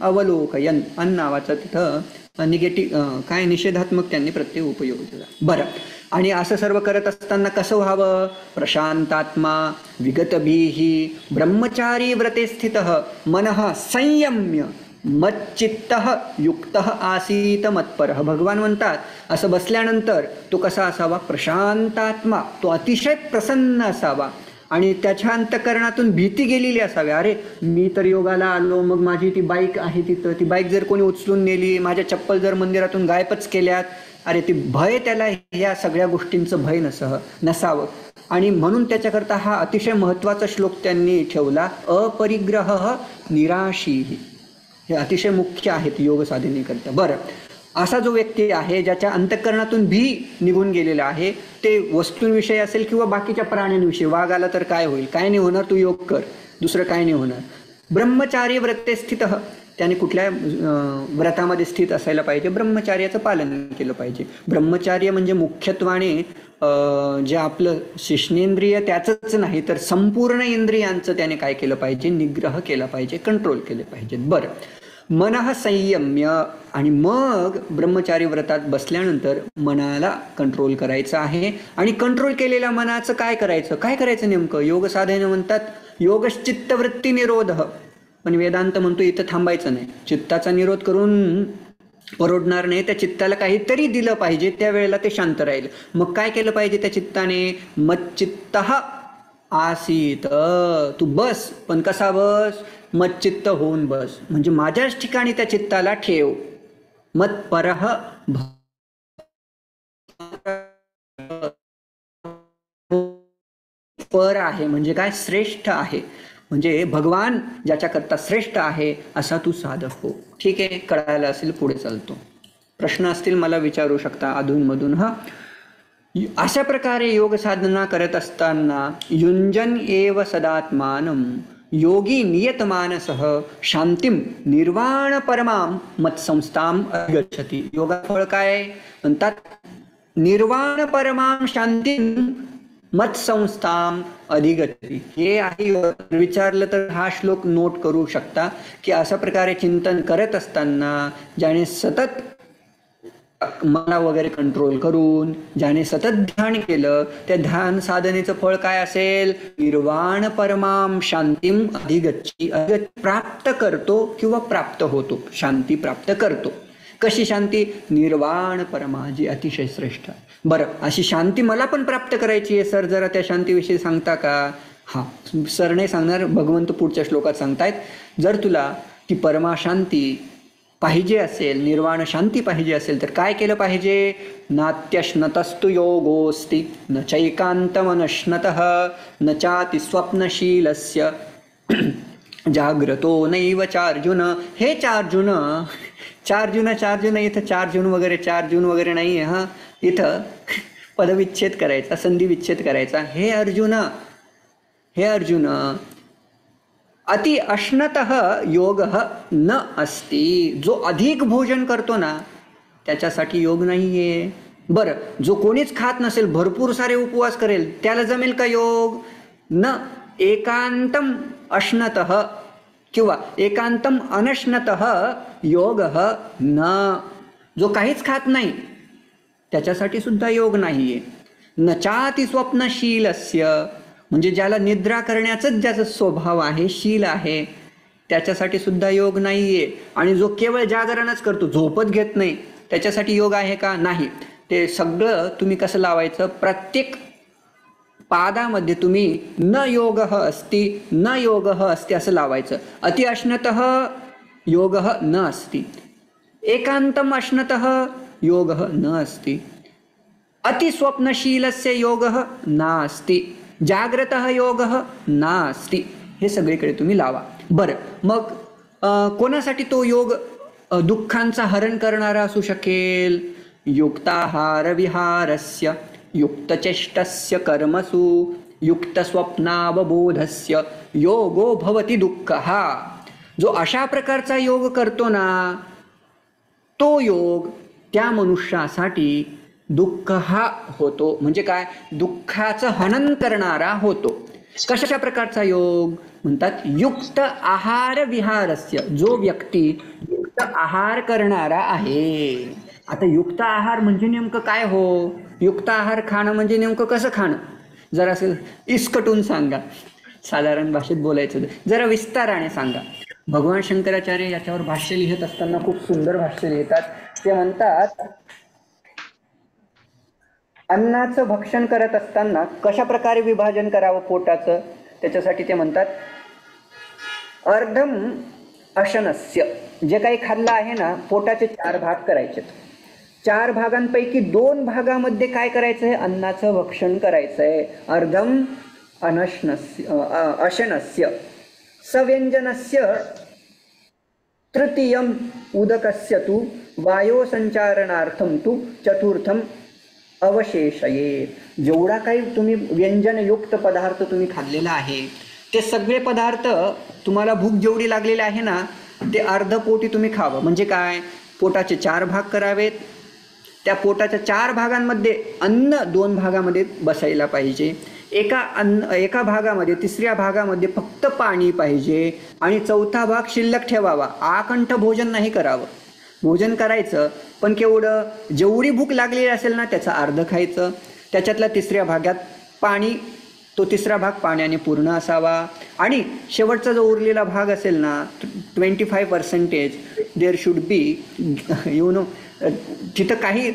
अवलोकयन, नावाचं तिथं निगेटिव्ह काय निषेधात्मक त्यांनी प्रत्यय उपयोग केला. बरं, आणि असं सर्व करत असताना कसं व्हावं? प्रशांतात्मा विगतभीहि ब्रह्मचारी व्रते स्थितः मनः संयम्य मच्चित्तः युक्तः आसीत मत्परः. भगवान म्हणतात असं बसल्यानंतर तो कसा असावा? प्रशांतात्मा, तो अतिशय प्रसन्न असावा, आणि त्याच्या अंतःकरणातून भीती गेलेली असावी. अरे मी तर योगाला आलो, मग माझी ती बाईक आहे तिथं, ती बाईक जर कोणी उचलून नेली, माझ्या चप्पल जर मंदिरातून गायबच केल्यात, अरे ती भय, त्याला या सगळ्या गोष्टींचं भय नसावं. आणि म्हणून त्याच्याकरता हा अतिशय महत्त्वाचा श्लोक त्यांनी ठेवला, अपरिग्रह निराशी. हे अतिशय मुख्य आहेत योग साधनेकरता. बरं, असा जो व्यक्ती आहे ज्याच्या अंतःकरणातून भी निघून गेलेला आहे, ते वस्तूंविषयी असेल किंवा बाकीच्या प्राण्यांविषयी, वाघ आला तर काय होईल? काय नाही होणार, तू योग कर, दुसरं काय नाही होणार. ब्रह्मचारी व्रते स्थितः, त्याने कुठल्या व्रतामध्ये स्थित असायला पाहिजे? ब्रह्मचार्याचं पालन केलं पाहिजे. ब्रह्मचार्य म्हणजे मुख्यत्वाने जे आपलं शिष्णेंद्रिय त्याचंच नाही तर संपूर्ण इंद्रियांचं त्याने काय केलं पाहिजे? निग्रह केला पाहिजे, कंट्रोल केले पाहिजेत. बरं, मनः संयम्य, आणि मग ब्रह्मचारी व्रतात बसल्यानंतर मनाला कंट्रोल करायचं आहे. आणि कंट्रोल केलेल्या मनाचं काय करायचं? काय करायचं नेमकं? योग साधने म्हणतात योगश्चित्तवृत्ती निरोध. पण वेदांत म्हणतो इथं थांबायचं नाही, चित्ताचा निरोध करून परवडणार नाही, त्या चित्ताला काहीतरी दिलं पाहिजे, त्यावेळेला ते शांत राहील. मग काय केलं पाहिजे त्या चित्ताने? मच्चित्तः आसीत, तू बस, पण कसा बस? मच्चित्त होऊन बस, म्हणजे माझ्याच ठिकाणी त्या चित्ताला ठेव. मत्परः, पर आहे म्हणजे काय? श्रेष्ठ आहे, म्हणजे भगवान ज्याच्याकरता श्रेष्ठ आहे असा तू साधक हो. ठीक आहे, कळायला असेल, पुढे चालतो. प्रश्न असतील मला विचारू शकता अधूनमधून. अशा प्रकारे योग साधना करत असताना युंजन एव सदात्मानं योगी नियतमानसः शांतिम निर्वाण परमाम मत्संस्थाम अधिगच्छति. योगा फळ काय म्हणतात? निर्वाण परमाम शांतिम मत्संस्थाम अधिगच्छति. हे आहे. विचारलं तर हा श्लोक नोट करू शकता की अशा प्रकारे चिंतन करत असताना ज्याने सतत मना वगैरे कंट्रोल करून ज्याने सतत ध्यान केलं, त्या ध्यान साधनेचं फळ काय असेल? निर्वाण परमाम शांतीम अधिगच्छति. प्राप्त करतो किंवा प्राप्त होतो, शांती प्राप्त करतो. कशी शांती? निर्वाण परमा, अतिशय श्रेष्ठ. बरं, अशी शांती मला पण प्राप्त करायची आहे सर, जरा त्या शांतीविषयी सांगता का? हा, सर नाही सांगणार, भगवंत पुढच्या श्लोकात सांगतायत. जर तुला ती परमाशांती पाहिजे असेल, निर्वाण शांती पाहिजे असेल, तर काय केलं पाहिजे? नात्यश्नतस्तु योगोस्ति न चैकान्तमनश्नतः न चाति स्वप्नशीलस्य जाग्रतो नैव चार्जुन. हे चार्जुन, चार्जुन इथं चार्जुन वगैरे नाही आहे. इथं पदविच्छेद करायचा, संधिविच्छेद करायचा. हे अर्जुन अति अश्नतः योग न अस्ति. जो अधिक भोजन करतो ना, त्याच्यासाठी योग नाहीये. बरं, जो कोणीच खात नसेल, भरपूर सारे उपवास करेल, त्याला जमेल का योग? न एकांतम अश्नतः किंवा एकांतम अनश्नतः योग न. जो काहीच खात नाही त्याच्यासाठी सुद्धा योग नाहीये. न चाति स्वप्नशीलस्य, म्हणजे ज्याला निद्रा करण्याचाच ज्याचा स्वभाव आहे, शील आहे, त्याच्यासाठी सुद्धा योग नाहीये. आणि जो केवळ जागरणच करतो, झोपत घेत नाही, त्याच्यासाठी योग आहे का? नाही. ते सगळं तुम्ही कसं लावायचं? प्रत्येक पादामध्ये तुम्ही न योगः अस्ति असं लावायचं. अति अश्नतः योगः न अस्ति, एकांतम अश्नतः योगः न अस्ति, अति स्वप्नशीलस्य योगः नास्ति, जाग्रतः योगः नास्ति. हे सगळीकडे तुम्ही लावा. बरं, मग कोणासाठी तो योग दुःखांचा हरण करणारा असू शकेल? युक्ताहार विहारस्य युक्तचेष्टस्य कर्मसु युक्तस्वप्नावबोधस्य योगो भवति दुःखः. जो अशा प्रकारचा योग करतो ना, तो योग त्या मनुष्यासाठी दुःख हा होतो. म्हणजे काय? दुःखाचं हनन करणारा होतो. कशा प्रकारचा योग? म्हणतात युक्त आहार विहारस्य. जो व्यक्ती युक्त आहार करणारा आहे. आता युक्त आहार म्हणजे नेमकं काय हो? युक्त आहार खाणं म्हणजे नेमकं कसं खाणं? जरा असं इसकटून सांगा, साधारण भाषेत बोलायचं, जरा विस्ताराने सांगा. भगवान शंकराचार्य याच्यावर भाष्य लिहित असताना खूप सुंदर भाष्य लिहितात. ते म्हणतात, अन्नाचं भक्षण करत असताना कशा प्रकारे विभाजन करावं पोटाचं, त्याच्यासाठी ते म्हणतात अर्धम अशनस्य. जे काही खाल्लं आहे ना, पोटाचे 4 भाग करायचे. 4 भागांपैकी 2 भागामध्ये काय करायचंय? अन्नाचं भक्षण करायचंय. अर्धम अशनस्य सव्यंजनस्य तृतीयम उदकस्य तु वायो संचारणार्थम तु चतुर्थम अवशेषये. जेवढा काही तुम्ही व्यंजनयुक्त पदार्थ तुम्ही खाल्लेला आहे, ते सगळे पदार्थ तुम्हाला भूक जेवढी लागलेली आहे ना, ते अर्ध पोटी तुम्ही खावं. म्हणजे काय? पोटाचे 4 भाग करावेत. त्या पोटाच्या 4 भागांमध्ये अन्न 2 भागामध्ये बसायला पाहिजे. एका भागामध्ये, 3ऱ्या भागामध्ये फक्त पाणी पाहिजे आणि 4था भाग शिल्लक ठेवावा. आकंठ भोजन नाही करावं. भोजन करायचं, पण केवढं? जेवढी भूक लागलेली असेल ना, त्याचं अर्ध खायचं. त्याच्यातल्या 3ऱ्या भागात पाणी, तो 3रा भाग पाण्याने पूर्ण असावा. आणि शेवटचा जो उरलेला भाग असेल ना, 25% देअर शुड बी तिथं काही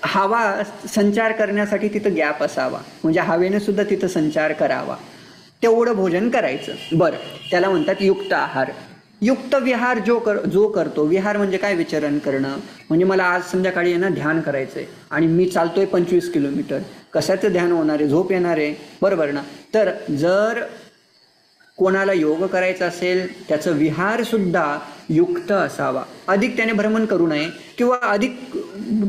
हवा संचार करण्यासाठी तिथं गॅप असावा. म्हणजे हवेने सुद्धा तिथं संचार करावा. तेवढं भोजन करायचं. बरं, त्याला म्हणतात युक्त आहार. युक्त विहार जो करतो. विहार म्हणजे काय? विचरण करणं. म्हणजे मला आज संध्याकाळी ना ध्यान करायचंय आणि मी चालतोय 25 किलोमीटर. कशाचं ध्यान होणार आहे? झोप येणार आहे, बरोबर ना? तर जर कोणाला योग करायचा असेल, त्याचं विहार सुद्धा युक्त असावा. अधिक त्याने भ्रमण करू नये किंवा अधिक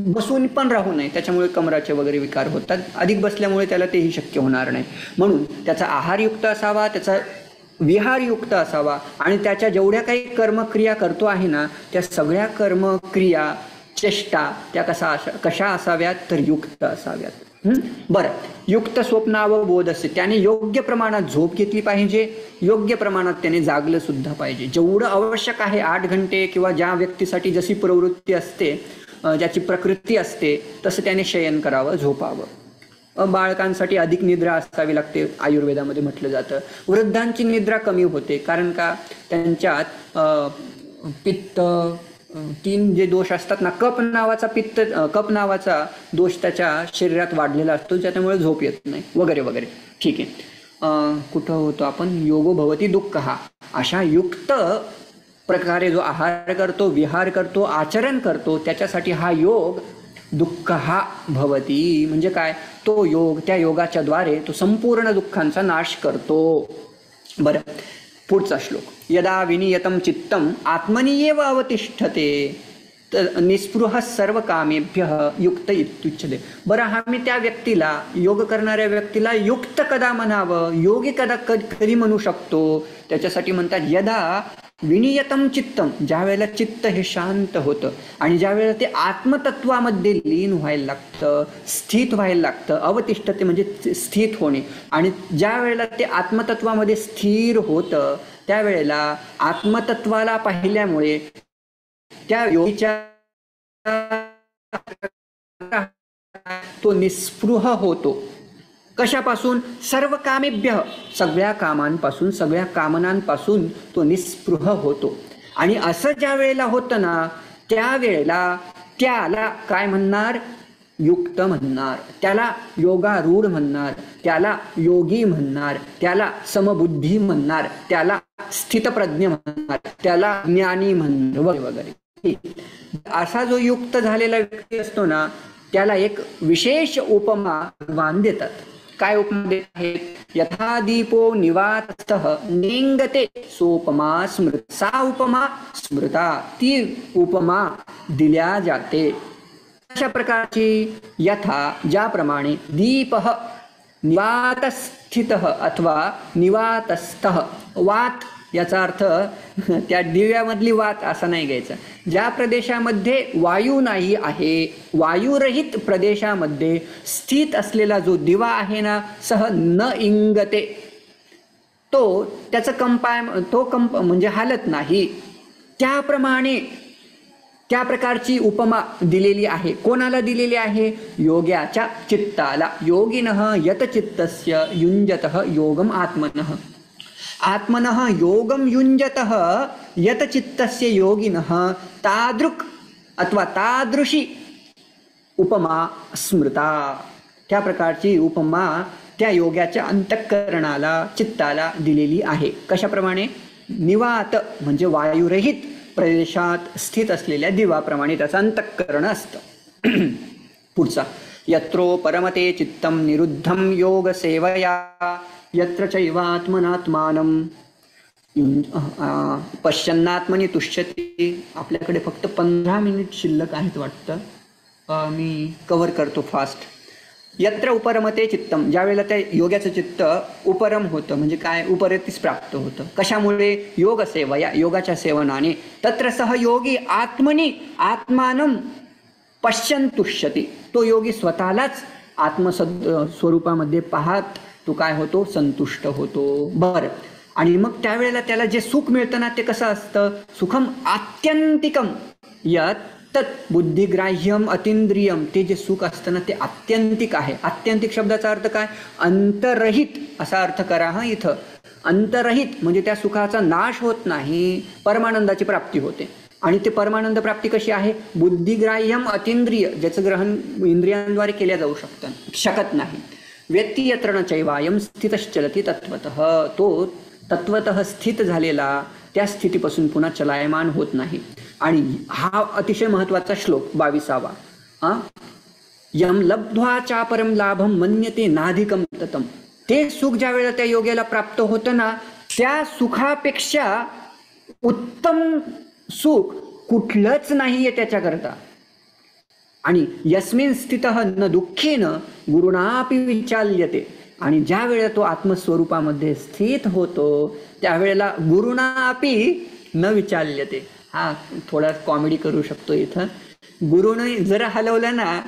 बसून पण राहू नये. त्याच्यामुळे कमराचे वगैरे विकार होतात. अधिक बसल्यामुळे त्याला तेही शक्य होणार नाही. म्हणून त्याचा आहार युक्त असावा, त्याचा विहार युक्त असावा. आणि त्याच्या जेवढ्या काही कर्मक्रिया करतो आहे ना, त्या सगळ्या कर्मक्रिया, चेष्टा त्या कशा असाव्यात? तर युक्त असाव्यात. बरं, युक्त स्वप्नावबोध असते. त्याने योग्य प्रमाणात झोप घेतली पाहिजे, योग्य प्रमाणात त्याने जागलं सुद्धा पाहिजे. जेवढं आवश्यक आहे 8 घंटे, किंवा ज्या व्यक्तीसाठी जशी प्रवृत्ती असते, ज्याची प्रकृती असते, तसं त्याने शयन करावं, झोपावं. बाळकांसाठी अधिक निद्रा असावी लागते, आयुर्वेदामध्ये म्हटलं जातं. वृद्धांची निद्रा कमी होते, कारण का? त्यांच्यात पित्त, तीन जे दोष असतात ना, कप नावाचा दोष त्याच्या शरीरात वाढलेला असतो, ज्याच्यामुळे झोप येत नाही वगैरे वगैरे. ठीक आहे. कुठं होतो आपण? योगो भवती दुःख हा. अशा युक्त प्रकारे जो आहार करतो, विहार करतो, आचरण करतो, त्याच्यासाठी हा योग दुःख हा भवती. म्हणजे काय? तो योग, त्या योगाच्या द्वारे तो संपूर्ण दुःखांचा नाश करतो. बरं, पुढचा श्लोक. यदा विनियतम चित्तम आत्मनीयेव अवतिष्ठते निस्पृह सर्व कामेभ्य युक्त इत्युच्यते. बरं, हा मी त्या व्यक्तीला, योग करणाऱ्या व्यक्तीला युक्त कदा म्हणावं, योगी कधी म्हणू शकतो? त्याच्यासाठी म्हणतात यदा विनियतम चित्तम, ज्या वेळेला चित्त हे शांत होतं आणि ज्या वेळेला ते आत्मतत्वामध्ये लीन व्हायला लागतं, स्थित व्हायला लागतं. अवतिष्ठते म्हणजे स्थित होणे. आणि ज्या वेळेला ते आत्मतत्वामध्ये स्थिर होतं त्यावेळेला आत्मतत्वाला पाहिल्यामुळे त्या योगीच्या तो निस्पृह होतो. कशापासून? सर्व कामेभ्य, सगळ्या कामांपासून, सगळ्या कामनांपासून तो निस्पृह होतो. आणि असं ज्या वेळेला होतं ना, त्यावेळेला त्याला काय म्हणणार? युक्त म्हणणार, त्याला योगारूढ म्हणणार, त्याला योगी म्हणणार, त्याला समबुद्धी म्हणणार, त्याला स्थितप्रज्ञ म्हणणार, त्याला ज्ञानी म्हणणार वगैरे. असा जो युक्त झालेला व्यक्ती असतो ना, त्याला एक विशेष उपमा भगवान देतात. काय उपमा देत आहेत? यथा दीपो निवातस्थः नेंगते सोपमा स्मृत. सा उपमा स्मृता, ती उपमा दिल्या जाते. अशा प्रकारची, यथा ज्याप्रमाणे, दीपः निवातस्थितः अथवा निवातस्थः. वात याचा अर्थ त्या दिव्यामधली वात असा नाही घ्यायचा. ज्या प्रदेशामध्ये वायू नाही आहे, वायुरहित प्रदेशामध्ये स्थित असलेला जो दिवा आहे ना, सह न इंगते, तो त्याचं म्हणजे हालत नाही. त्याप्रमाणे त्या प्रकारची उपमा दिलेली आहे. कोणाला दिलेली आहे? योग्याच्या चित्ताला. योगिनः यत चित्तस्य युञ्जतः योगम आत्मनः. आत्मनः योगम युञ्जतः यत चित्तस्य योगिनः तादृक् अथवा तादृशी उपमा स्मृता. त्या प्रकारची उपमा त्या योग्याच्या अंतःकरणाला, चित्ताला दिलेली आहे. कशाप्रमाणे? निवात म्हणजे वायुरहित प्रदेशात स्थित असलेल्या दिवाप्रमाणे त्याचं अंतःकरण असतं. पुढचा. यत्रो परमते चित्तम निरुद्धम योग सेवया यत्र चैवात्मनात्मानं पश्यन्नात्मनि तुष्यति. आपल्याकडे फक्त 15 मिनिट शिल्लक आहेत वाटतं. मी कव्हर करतो फास्ट. यत्र उपरमते चित्तम, ज्यावेळेला त्या योगाचं चित्त उपरम होतं, म्हणजे काय? उपरतीस प्राप्त होतं. कशामुळे? योग सेवया, योगाच्या सेवनाने. तत्र सह योगी आत्मनि आत्मानं पश्यन् तुष्यति. तो योगी स्वतःलाच स्वरूपामध्ये पाहत तो काय होतो? संतुष्ट होतो. बरं, आणि मग त्यावेळेला त्याला जे सुख मिळतं ना, ते कसं असतं? सुखम आत्यंतिकम यत् तत् बुद्धिग्राह्यम अतींद्रियम. ते जे सुख असतं ना, ते आत्यंतिक आहे. आत्यंतिक शब्दाचा अर्थ काय? अंतरहित असा अर्थ करा. इथं अंतरहित म्हणजे त्या सुखाचा नाश होत नाही, परमानंदाची प्राप्ती होते. आणि ते परमानंद प्राप्ती कशी आहे? बुद्धिग्राह्यम अतींद्रिय, ज्याचं ग्रहण इंद्रियांद्वारे केल्या जाऊ शकत नाही. व्यक्ती यत्र न चैवायम स्थितश्चलती तत्वतः. तो तत्वतः स्थित झालेला त्या स्थितीपासून पुन्हा चलायमान होत नाही. आणि हा अतिशय महत्वाचा श्लोक 22वा. यम लब्ध्वा चापरम लाभम मन्यते नाधिकम ततम. ते सुख ज्या वेळेला त्या योग्याला प्राप्त होतं ना, त्या सुखापेक्षा उत्तम सुख कुठलंच नाहीये त्याच्याकरता. आणि यस्मिन स्थितः न दुःखेन गुरुणापि विचाल्यते. आणि ज्या वेळेला तो आत्मस्वरूपामध्ये स्थित होतो त्यावेळेला गुरुणापि न विचाल्यते. हा थोडा कॉमेडी करू शकतो इथं. गुरुने जर हलवलं ना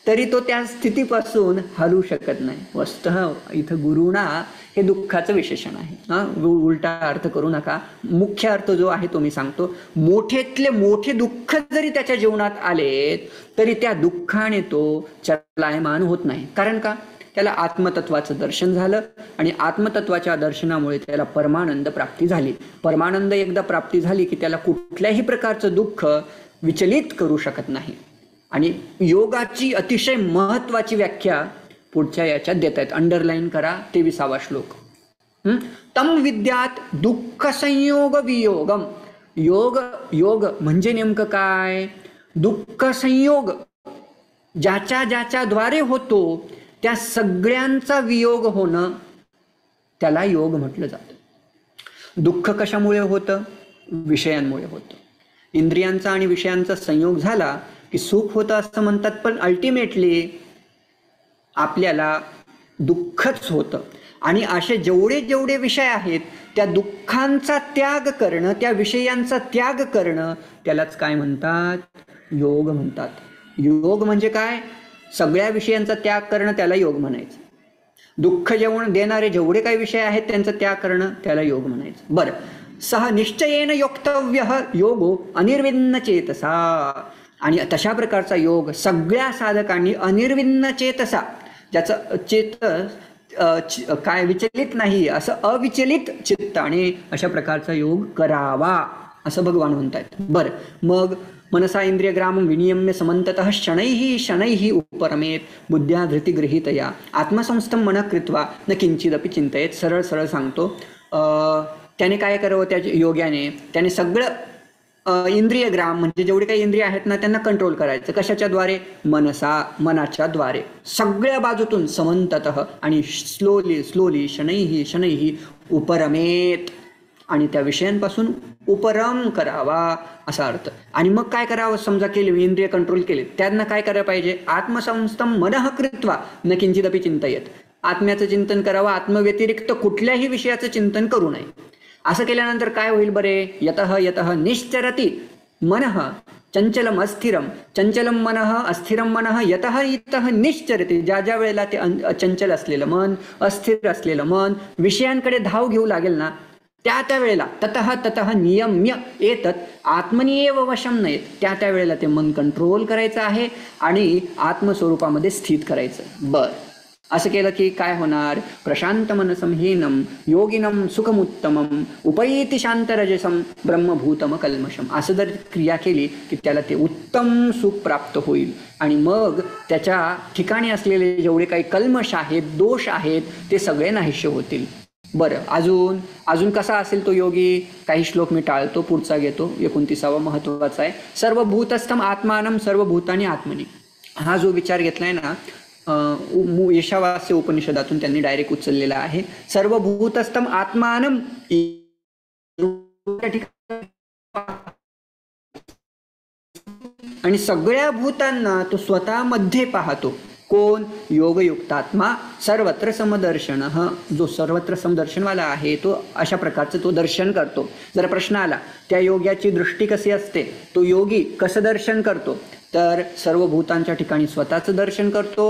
तरी तो त्या स्थितीपासून हलू शकत नाही. वस्तुतः इथं गुरुणा हे दुःखाचं विशेषण आहे. उलटा अर्थ करू नका. मुख्य अर्थ जो आहे तो मी सांगतो. मोठेतले मोठे दुःख जरी त्याच्या जीवनात आले तरी त्या दुःखाने तो चलायमान होत नाही. कारण का? त्याला आत्मतत्वाचं दर्शन झालं आणि आत्मतत्वाच्या दर्शनामुळे त्याला परमानंद प्राप्ती झाली. परमानंद एकदा प्राप्ती झाली की त्याला कुठल्याही प्रकारचं दुःख विचलित करू शकत नाही. आणि योगाची अतिशय महत्वाची व्याख्या पुढच्या याच्यात देत आहेत. अंडरलाईन करा 23वा श्लोक. तम विद्यात दुःख संयोग वियोगम. योग म्हणजे नेमकं काय? दुःख संयोग ज्याच्या ज्याच्याद्वारे होतो त्या सगळ्यांचा वियोग होणं त्याला योग म्हटलं जातं. दुःख कशामुळे होतं? विषयांमुळे होतं. इंद्रियांचा आणि विषयांचा संयोग झाला की सुख होतं असं म्हणतात, पण अल्टिमेटली आपल्याला दुःखच होतं. आणि असे जेवढे जेवढे विषय आहेत त्या दुःखांचा त्याग करणं, त्या विषयांचा त्याग करणं त्यालाच काय म्हणतात? योग म्हणतात. योग म्हणजे काय? सगळ्या विषयांचा त्याग करणं त्याला योग म्हणायचं. दुःख देणारे जेवढे काही विषय आहेत त्यांचा त्याग करणं त्याला योग म्हणायचं. बरं, सह निश्चयेन योक्तव्य योगो अनिर्विन्न चेतसा. आणि तशा प्रकारचा योग सगळ्या साधकांनी अनिर्विन्न चेतसा, ज्याचं काय विचलित नाही असं अविचलित चित्ताने अशा प्रकारचा योग करावा असं भगवान म्हणतायत. बरं, मग मनसा इंद्रिय ग्राम विनियम्य समंततः शनैः शनैः उपरमेत बुद्ध्या धृती गृहीतया आत्मसंस्थम मन कृत्वा न किंचिदपि चिंतयेत. सरळ सरळ सांगतो, त्याने काय करावं? त्या योग्याने त्याने सगळं इंद्रिय ग्राम म्हणजे जेवढे काही इंद्रिय आहेत ना त्यांना कंट्रोल करायचं. कशाच्या द्वारे? मनाच्या द्वारे. सगळ्या बाजूतून समंततः आणि स्लोली शनैः शनैः उपरमेत, आणि त्या विषयांपासून उपरम करावा असा अर्थ. आणि मग काय करावं? समजा केले इंद्रिय कंट्रोल केले, त्यांना काय करायला पाहिजे? आत्मसंस्थम मनः कृत्वा न किंचिदपि चिंतयेत. आत्म्याचं चिंतन करावं, आत्मव्यतिरिक्त कुठल्याही विषयाचं चिंतन करू नये. असं केल्यानंतर काय होईल बरे? यतः यतः निश्चरति मनः चंचलम अस्थिरम चंचलम मनः अस्थिरम मनः यतः इतः निश्चरति. ज्या ज्या वेळेला ते चंचल असलेलं मन, अस्थिर असलेलं मन विषयांकडे धाव घेऊ लागेल ना, त्या वेळेला ततः ततः नियम्य एतत् आत्मनियेव वशम नयेत. त्या वेळेला ते मन कंट्रोल करायचं आहे आणि आत्मस्वरूपामध्ये स्थित करायचं. बरं, असं केलं की काय होणार? प्रशांत मनसंहीनम योगिनम सुखमुत्तमम उपैति शांतरजसम ब्रह्मभूतम कल्मषम. असं जर क्रिया केली की त्याला ते उत्तम सुख प्राप्त होईल आणि मग त्याच्या ठिकाणी असलेले जेवढे काही कल्मष आहेत, दोष आहेत, ते सगळे नाहीसे होतील. बरं, अजून कसा असेल तो योगी? काही श्लोक मी टाळतो, पुढचा घेतो. 29वा महत्वाचा आहे. सर्वभूतस्थम आत्मानम सर्वभूतानी आत्मनी. हा जो विचार घेतलाय ना ईशावास्य उपनिषदातून त्यांनी डायरेक्ट उचललेला आहे. सर्वभूतस्थम आत्मानम आणि सगळ्या भूतांना तो स्वतःमध्ये पाहतो. कोण? योगयुक्तात्मा सर्वत्र समदर्शन. जो सर्वत्र समदर्शनवाला आहे तो अशा प्रकारचं तो दर्शन करतो. जर प्रश्न आला त्या योग्याची दृष्टी कशी असते, तो योगी कसं दर्शन करतो, तर सर्व भूतांच्या ठिकाणी स्वतःचं दर्शन करतो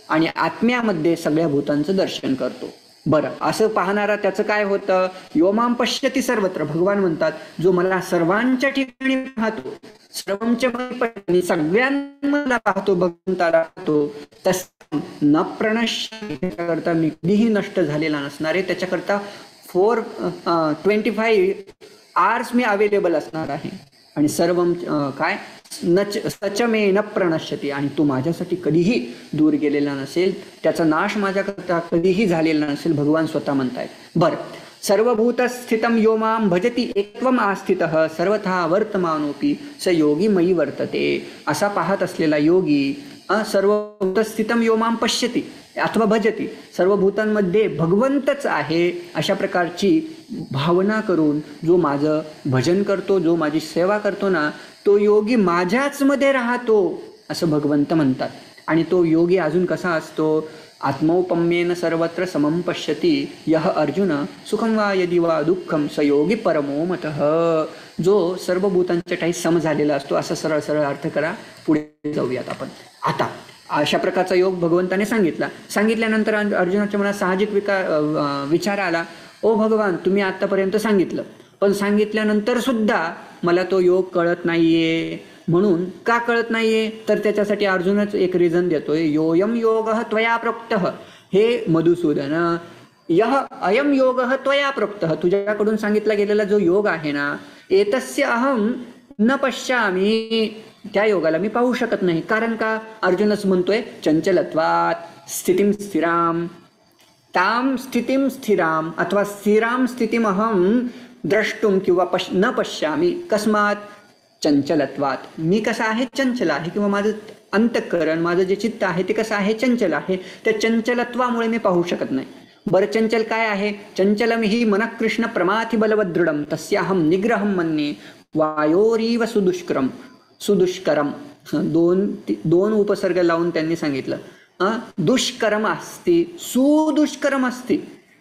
आणि आत्म्यामध्ये सगळ्या भूतांचं दर्शन करतो. बरं, असं पाहणारा त्याचं काय होतं? योमाम पश्यति सर्वत्र. भगवान म्हणतात जो मला सर्वांच्या ठिकाणी पाहतो, सर्वांच्या सगळ्यांना पाहतो, भगवंताला पाहतो, तसं न प्रणश्य. त्याच्याकरता मी कधीही नष्ट झालेला नसणार आहे. त्याच्याकरता 425 आवर्स मी अवेलेबल असणार आहे. आणि सर्व काय सचमे न प्रणश्यती. आणि तो माझ्यासाठी कधीही दूर गेलेला नसेल, त्याचा नाश माझ्याकरता कधीही झालेला नसेल, भगवान स्वतः म्हणतायत. बरं, सर्वभूत स्थितम यो माम भजती एकत्वम आस्थितः सर्वथा वर्तमानोपी स योगी मयी वर्तते. असा पाहत असलेला योगी सर्वभूत स्थितम यो माम पश्यती अथवा भजती. सर्व भूतांमध्ये भगवंतच आहे अशा प्रकारची भावना करून जो माझं भजन करतो, जो माझी सेवा करतो ना, तो योगी माझ्याच मध्ये राहतो असं भगवंत म्हणतात. आणि तो योगी अजून कसा असतो? आत्मौपम्येन सर्वत्र समम पश्यती यह अर्जुन सुखम वा यदि वा दुःखम स योगी परमो मतः. जो सर्व भूतांच्या काही सम झालेला असतो. असा सरळ सरळ अर्थ करा. पुढे जाऊयात आपण. आता अशा प्रकारचा योग भगवंताने सांगितल्यानंतर अर्जुनाच्या मनात साहजिक विचार आला, ओ भगवान, तुम्ही आतापर्यंत सांगितलं, पण सांगितल्यानंतर सुद्धा मला तो योग कळत नाहीये. म्हणून का कळत नाहीये? तर त्याच्यासाठी अर्जुनच एक रिझन देतोय. योयम योगः त्वया प्रोक्तः हे मधुसूदन, यह अयम योग त्वया प्रोक्त, तुझ्याकडून सांगितला गेलेला जो योग आहे ना, एतस्य अहम न पश्यामी, त्या योगाला मी पाहू शकत नाही. कारण का? अर्जुनच म्हणतोय चंचलत्वात स्थितीम स्थिराम, ताम स्थितीम स्थिराम अथवा स्थिराम स्थितीम अहम द्रष्टुम किंवा न पश्यामी. कस्मात? चंचलत्वात. मी कसा आहे? चंचल आहे, किंवा माझं अंतःकरण, माझं जे चित्त आहे ते कसं आहे? चंचल आहे. त्या चंचलत्वामुळे मी पाहू शकत नाही. बरं, चंचल काय आहे? चंचलम ही मनकृष्ण प्रमाथि बलवदृढम तस्याहम निग्रहम मन्ये वायोरीव सुदुष्करम. सुदुष्करम दोन उपसर्ग लावून त्यांनी सांगितलं. दुष्करम असती, सुदुष्करम असती,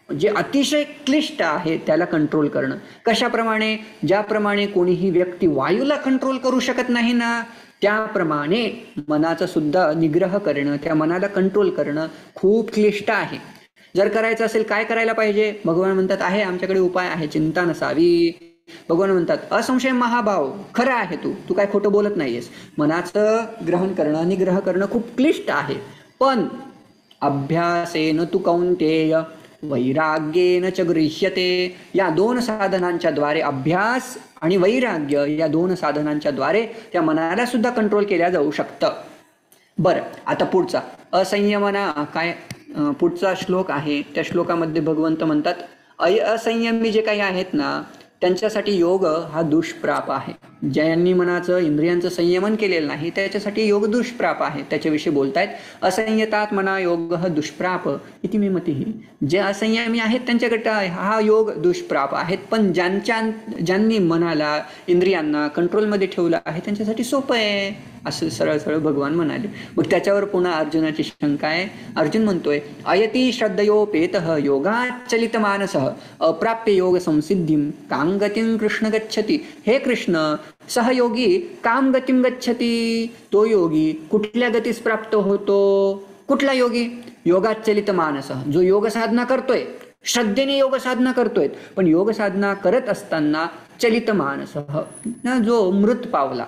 जे अतिशय क्लिष्ट आहे त्याला कंट्रोल करणं. कशाप्रमाणे? ज्याप्रमाणे कोणीही व्यक्ती वायूला कंट्रोल करू शकत नाही ना, त्याप्रमाणे मनाचा सुद्धा निग्रह करणं, त्या मनाला कंट्रोल करणं खूप क्लिष्ट आहे. जर करायचं असेल काय करायला पाहिजे? भगवान म्हणतात आहे आमच्याकडे उपाय आहे, चिंता नसावी. भगवान म्हणतात असंशय महाभाव, खरं आहे, तू काय खोटं बोलत नाहीयेस. मनाचं ग्रहण करणं, निग्रह करणं खूप क्लिष्ट आहे. पण अभ्यासेन तु कौंतेय वैराग्येन च गृह्यते. या दोन साधनांच्या द्वारे, अभ्यास आणि वैराग्य या दोन साधनांच्या द्वारे त्या मनाला सुद्धा कंट्रोल केल्या जाऊ शकतं. बरं, आता पुढचा असंयमना काय? पुढचा श्लोक आहे. त्या श्लोकामध्ये भगवंत म्हणतात असंयमी जे काही आहेत ना, त्यांच्यासाठी योग हा दुष्प्राप आहे. ज्यांनी मनाचं, इंद्रियांचं संयमन केलेलं नाही त्याच्यासाठी योग दुष्प्राप आहे. त्याच्याविषयी बोलतायत. असंयतात मना योग दुष्प्राप इति मे मतिः. जे असंयमी आहेत त्यांच्याकडे हा योग दुष्प्राप आहेत, पण ज्यांनी मनाला, इंद्रियांना कंट्रोलमध्ये ठेवलं आहे त्यांच्यासाठी सोपं आहे, असं सरळ सरळ भगवान म्हणाले. मग त्याच्यावर पुन्हा अर्जुनाची शंका आहे. अर्जुन म्हणतोय अयती श्रद्धयोपेतः योगाचलित मानसः अप्राप्य योग संसिद्धिं कां गतिं कृष्ण गच्छति. हे कृष्ण, सहयोगी काम गतिं गच्छति. तो योगी कुठल्या गतीस प्राप्त होतो? कुठला योगी? योगाचलित मानस, जो योग साधना करतोय, श्रद्धेने योग साधना करतोय, पण योग साधना करत असताना चलित मानस, जो मृत पावला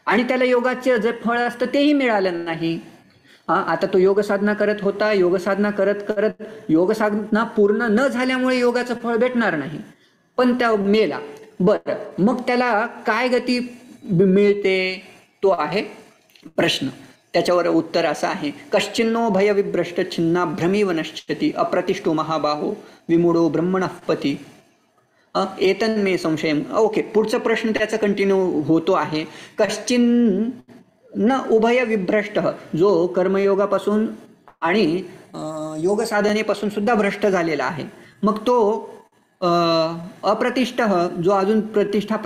आणि त्याला योगाचे जे फळ असतं तेही मिळालं नाही. आता तो योग साधना करत होता, योग साधना करत करत योग साधना पूर्ण न झाल्यामुळे योगाचं फळ भेटणार नाही, पण त्या मेला. बरं, मग त्याला काय गती मिळते? तो आहे प्रश्न. त्याच्यावर उत्तर असं आहे कश्चिन्नो भय विभ्रष्ट छिन्ना भ्रमी वनश्चती अप्रतिष्ठो महाबाहो विमुडो ब्रह्मणः पती एतन्मे संशयम. ओके, पुढचा प्रश्न त्याचा कंटिन्यू होतो आहे. कश्चिन न उभय विभ्रष्ट, जो कर्मयोगापासून आणि योग साधनेपासून सुद्धा भ्रष्ट झालेला आहे. मग तो अप्रतिष्ठ, जो अजून प्रतिष्ठा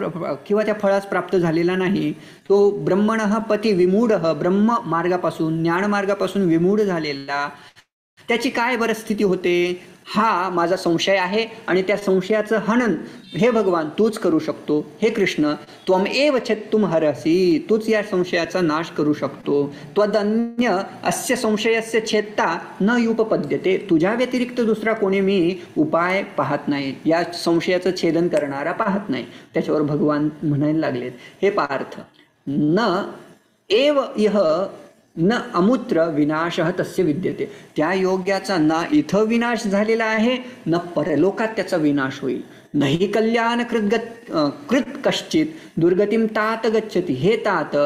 किंवा त्या फळास प्राप्त झालेला नाही, तो ब्रह्मणः पती विमूढ, ब्रह्म मार्गापासून, ज्ञान मार्गापासून विमूढ झालेला, त्याची काय बरं स्थिती होते? हा माझा संशय आहे आणि त्या संशयाचं हनन हे भगवान तूच करू शकतो. हे कृष्ण, त्वम एव छेत्तुम हरसी, तूच या संशयाचा नाश करू शकतो. त्वदन्य अस्य संशयस्य छेत्ता न युपपद्यते, तुझ्या व्यतिरिक्त दुसरा कोणी मी उपाय पाहत नाही, या संशयाचं छेदन करणारा पाहत नाही. त्याच्यावर भगवान म्हणायला लागलेत हे पार्थ, न एव इह न अमुत्र विनाशः तस्य विद्यते. त्या योग्याचा ना इथं विनाश झालेला आहे, न परलोकात त्याचा विनाश होईल. नहि कल्याण कृत कश्चित दुर्गतीम तात गच्छति. हे तात,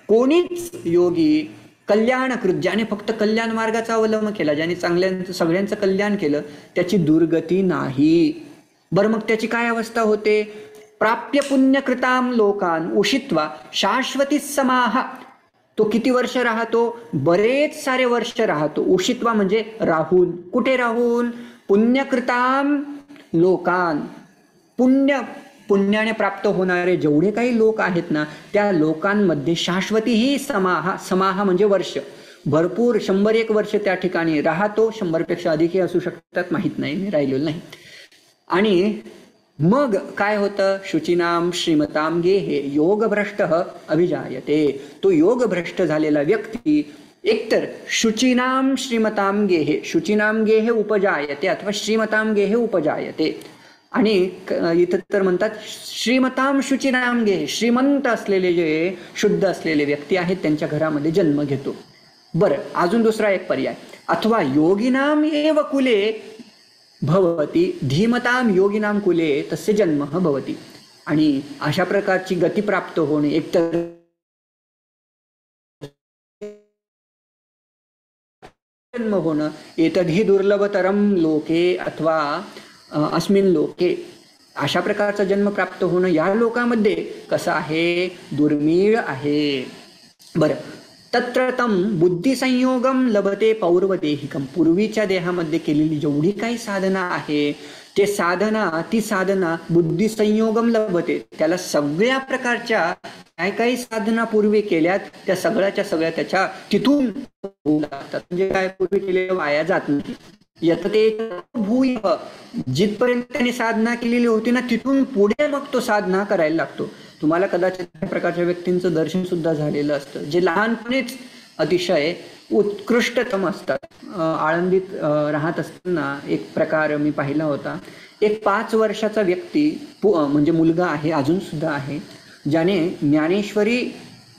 कोणीच योगी कल्याणकृत, ज्याने फक्त कल्याण मार्गाचा अवलंब केला, ज्याने सगळ्यांचं कल्याण केलं, त्याची दुर्गती नाही. बरं, मग त्याची काय अवस्था होते? प्राप्य पुण्यकृताम लोकान उषित्वा शाश्वती समाहा. तो किती वर्ष राहतो? बरेच सारे वर्ष राहतो. उषित्वा म्हणजे राहून. कुठे राहून? पुण्यकृताम लोकान, पुण्याने प्राप्त होणारे जेवढे काही लोक आहेत ना, त्या लोकांमध्ये शाश्वती ही समाहा. समाहा म्हणजे वर्ष, भरपूर 101 वर्ष त्या ठिकाणी राहतो. 100पेक्षा अधिकही असू शकतात, माहीत नाही, मी राहिलेलो नाही. आणि मग काय होतं? शुचिनाम श्रीमताम गेहे योगभ्रष्ट अभिजायते. तो योगभ्रष्ट झालेला व्यक्ती एकतर शुचिनाम श्रीमताम गेहे, शुचिनाम गेहे उपजायते अथवा श्रीमताम गेहे उपजायते. आणि इथं तर म्हणतात श्रीमताम शुचिनाम गेहे, श्रीमंत असलेले जे शुद्ध असलेले व्यक्ती आहेत त्यांच्या घरामध्ये जन्म घेतो. बरं, अजून दुसरा एक पर्याय, अथवा योगिनाम एव कुले भवती धीमताम योगिनाम कुले तस्य जन्म भवती. आणि अशा प्रकारची गती प्राप्त होणे एकतर जन्म होणं एतद्ही दुर्लभतरम लोके अथवा अस्मिन लोके, अशा प्रकारचा जन्म प्राप्त होणं या लोकामध्ये कसं आहे, दुर्मिळ आहे. बरं, तत्र तम बुद्धिसंयोगम लभते पौर्वदेहिकम. पूर्वीच्या देहामध्ये केलेली जेवढी काही साधना आहे ती साधना बुद्धिसंयोगम लभते. त्याला सगळ्या प्रकारच्या काय काही साधना पूर्वी केल्यात त्या सगळ्याच्या सगळ्या त्याच्या तिथून होऊ लागतात. म्हणजे काय, पूर्वी केलेलं वाया जात नाही. यतते भूय, जिथपर्यंत त्यांनी साधना केलेली होती ना तिथून पुढे मग तो साधना करायला लागतो. तुम्हाला कदाचित त्या प्रकारच्या व्यक्तींचं दर्शन सुद्धा झालेलं असतं जे लहानपणीच अतिशय उत्कृष्टतम असतात. आळंदीत राहत असताना एक प्रकार मी पाहिला होता. एक 5 वर्षाचा व्यक्ती म्हणजे मुलगा आहे, अजून सुद्धा आहे, ज्याने ज्ञानेश्वरी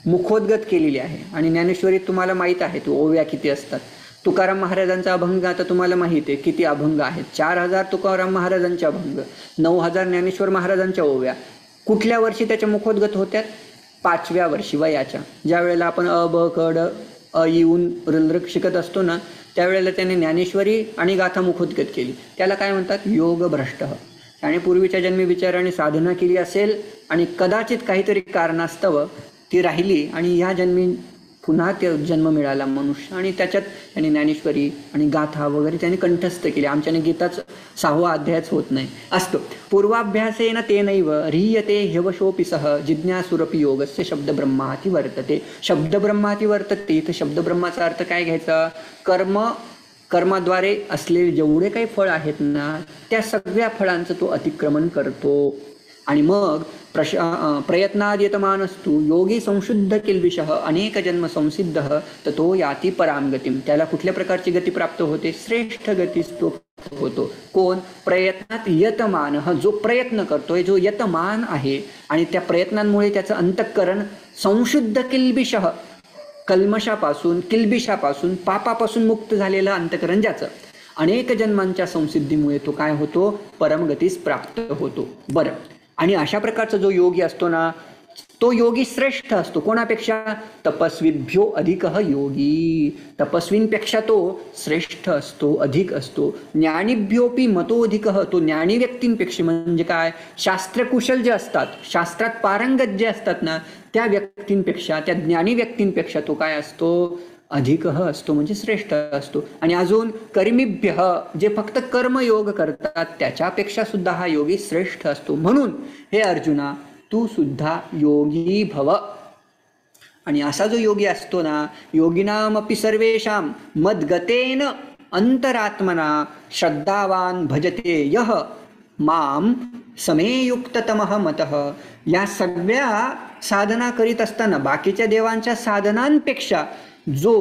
मुखोद्गत केलेली आहे. आणि ज्ञानेश्वरी तुम्हाला माहीत आहे तो ओव्या किती असतात. तुकाराम महाराजांचा अभंग आता तुम्हाला माहिती आहे किती अभंग आहेत. 4000 तुकाराम महाराजांचे अभंग, 9000 ज्ञानेश्वर महाराजांच्या ओव्या. कुठल्या वर्षी त्याच्या मुखोद्गत होत्यात? 5व्या वर्षी वयाच्या. ज्या वेळेला आपण अ ब क ड अ इ ऊन रलरक शिकत असतो ना त्यावेळेला त्याने ज्ञानेश्वरी आणि गाथा मुखोद्गत केली. त्याला काय म्हणतात? योग भ्रष्ट. आणि पूर्वीच्या जन्मी विचाराने साधना केली असेल आणि कदाचित काहीतरी कारणास्तव ती राहिली आणि या जन्मी पुन्हा ते जन्म मिळाला मनुष्य आणि त्याच्यात त्यांनी ज्ञानेश्वरी आणि गाथा वगैरे त्यांनी कंठस्थ केली. आमच्याने गीताच 6वा अध्यायच होत नाही असतो. पूर्वाभ्यासेन तेनैव ह्रियते ह्यवशोऽपि सह जिज्ञासुरपि योगस्य शब्दब्रह्माति वर्तते. शब्दब्रह्माति वर्तते, इथं शब्दब्रह्माचा अर्थ काय घ्यायचा? कर्माद्वारे असलेले जेवढे काही फळ आहेत ना त्या सगळ्या फळांचं तो अतिक्रमण करतो. आणि मग प्रयत्नाद्यतमानस्तु योगी संशुद्ध किल्बिषः अनेक जन्म संसिद्ध ततो याती पराम गतिम. त्याला कुठल्या प्रकारची गती प्राप्त होते? श्रेष्ठ गतीच तो होतो. कोण? प्रयत्नात यतमान, जो प्रयत्न करतोय, जो यतमान आहे आणि त्या प्रयत्नांमुळे त्याचं अंतःकरण संशुद्ध किल्बिषः, कल्मशापासून किल्बिषापासून पापापासून मुक्त झालेलं अंतःकरण ज्याचं अनेक जन्मांच्या संसिद्धीमुळे तो काय होतो? परमगतीस प्राप्त होतो. बरं, आणि अशा प्रकारचा जो योगी असतो ना तो योगी श्रेष्ठ असतो. कोणापेक्षा? तपस्वीभ्यो अधिक योगी. तपस्वींपेक्षा तो श्रेष्ठ असतो, अधिक असतो. ज्ञानीभ्योपी मतोधिक, तो ज्ञानी व्यक्तींपेक्षा म्हणजे काय? शास्त्रकुशल जे असतात, शास्त्रात पारंगत जे असतात ना त्या व्यक्तींपेक्षा, त्या ज्ञानी व्यक्तींपेक्षा तो काय असतो? अधिक असतो, म्हणजे श्रेष्ठ असतो. आणि अजून कर्मीभ्य, जे फक्त कर्मयोग करतात त्याच्यापेक्षा सुद्धा हा योगी श्रेष्ठ असतो. म्हणून हे अर्जुना तू सुद्धा योगी भव. आणि असा जो योगी असतो ना, योगिनामपि सर्वेषां मद्गतेन अंतरात्मना श्रद्धावान भजते यः माम समेयुक्ततमः मतः. या सगळ्या साधना करीत असताना बाकीच्या देवांच्या साधनांपेक्षा जो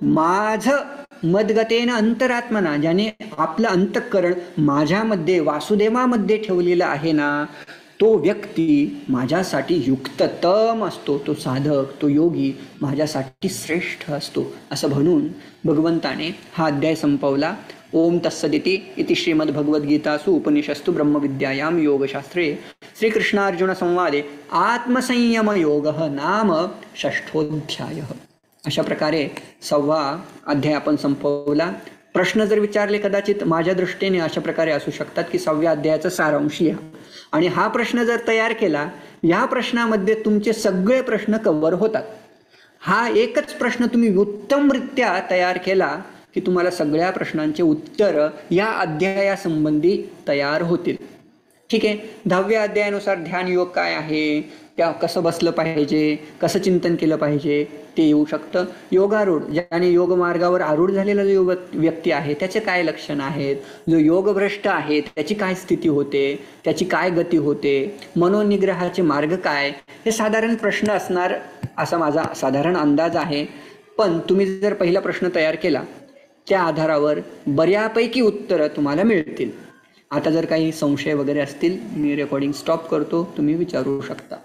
माझं मदगतेन अंतरात्मना, ज्याने आपलं अंतःकरण माझ्यामध्ये वासुदेवामध्ये ठेवलेलं आहे ना तो व्यक्ती माझ्यासाठी युक्ततम असतो. तो साधक, तो योगी माझ्यासाठी श्रेष्ठ असतो. असं म्हणून भगवंताने हा अध्याय संपवला. ओम तत्सदिति इति श्रीमद्भगवद्गीतासु उपनिषत्सु ब्रह्मविद्यायां योगशास्त्रे श्रीकृष्णार्जुन संवादे आत्मसंयमयोगः नाम 6ठोऽध्यायः. अशा प्रकारे 6वा अध्याय आपण संपवला. प्रश्न जर विचारले कदाचित माझ्या दृष्टीने अशा प्रकारे असू शकतात की 6व्या अध्यायाचा सारांश या, आणि हा प्रश्न जर तयार केला, या प्रश्नामध्ये तुमचे सगळे प्रश्न कव्हर होतात. हा एकच प्रश्न तुम्ही उत्तमरित्या तयार केला की तुम्हाला सगळ्या प्रश्नांचे उत्तर या अध्यायासंबंधी तयार होतील. ठीक आहे. 10व्या अध्यायानुसार ध्यान योग काय आहे, त्या कसं बसलं पाहिजे, कसं चिंतन केलं पाहिजे ते येऊ शकतं. योगारूढ, ज्याने योग मार्गावर आरूढ झालेला जो व्यक्ती आहे त्याचे काय लक्षण आहेत, जो योगभ्रष्ट आहे त्याची काय स्थिती होते, त्याची काय गती होते, मनोनिग्रहाचे मार्ग काय, हे साधारण प्रश्न असणार असा माझा साधारण अंदाज आहे. पण तुम्ही जर पहिला प्रश्न तयार केला त्या आधारावर बऱ्यापैकी उत्तरं तुम्हाला मिळतील. आता जर काही संशय वगैरे असतील मी रेकॉर्डिंग स्टॉप करतो, तुम्ही विचारू शकता.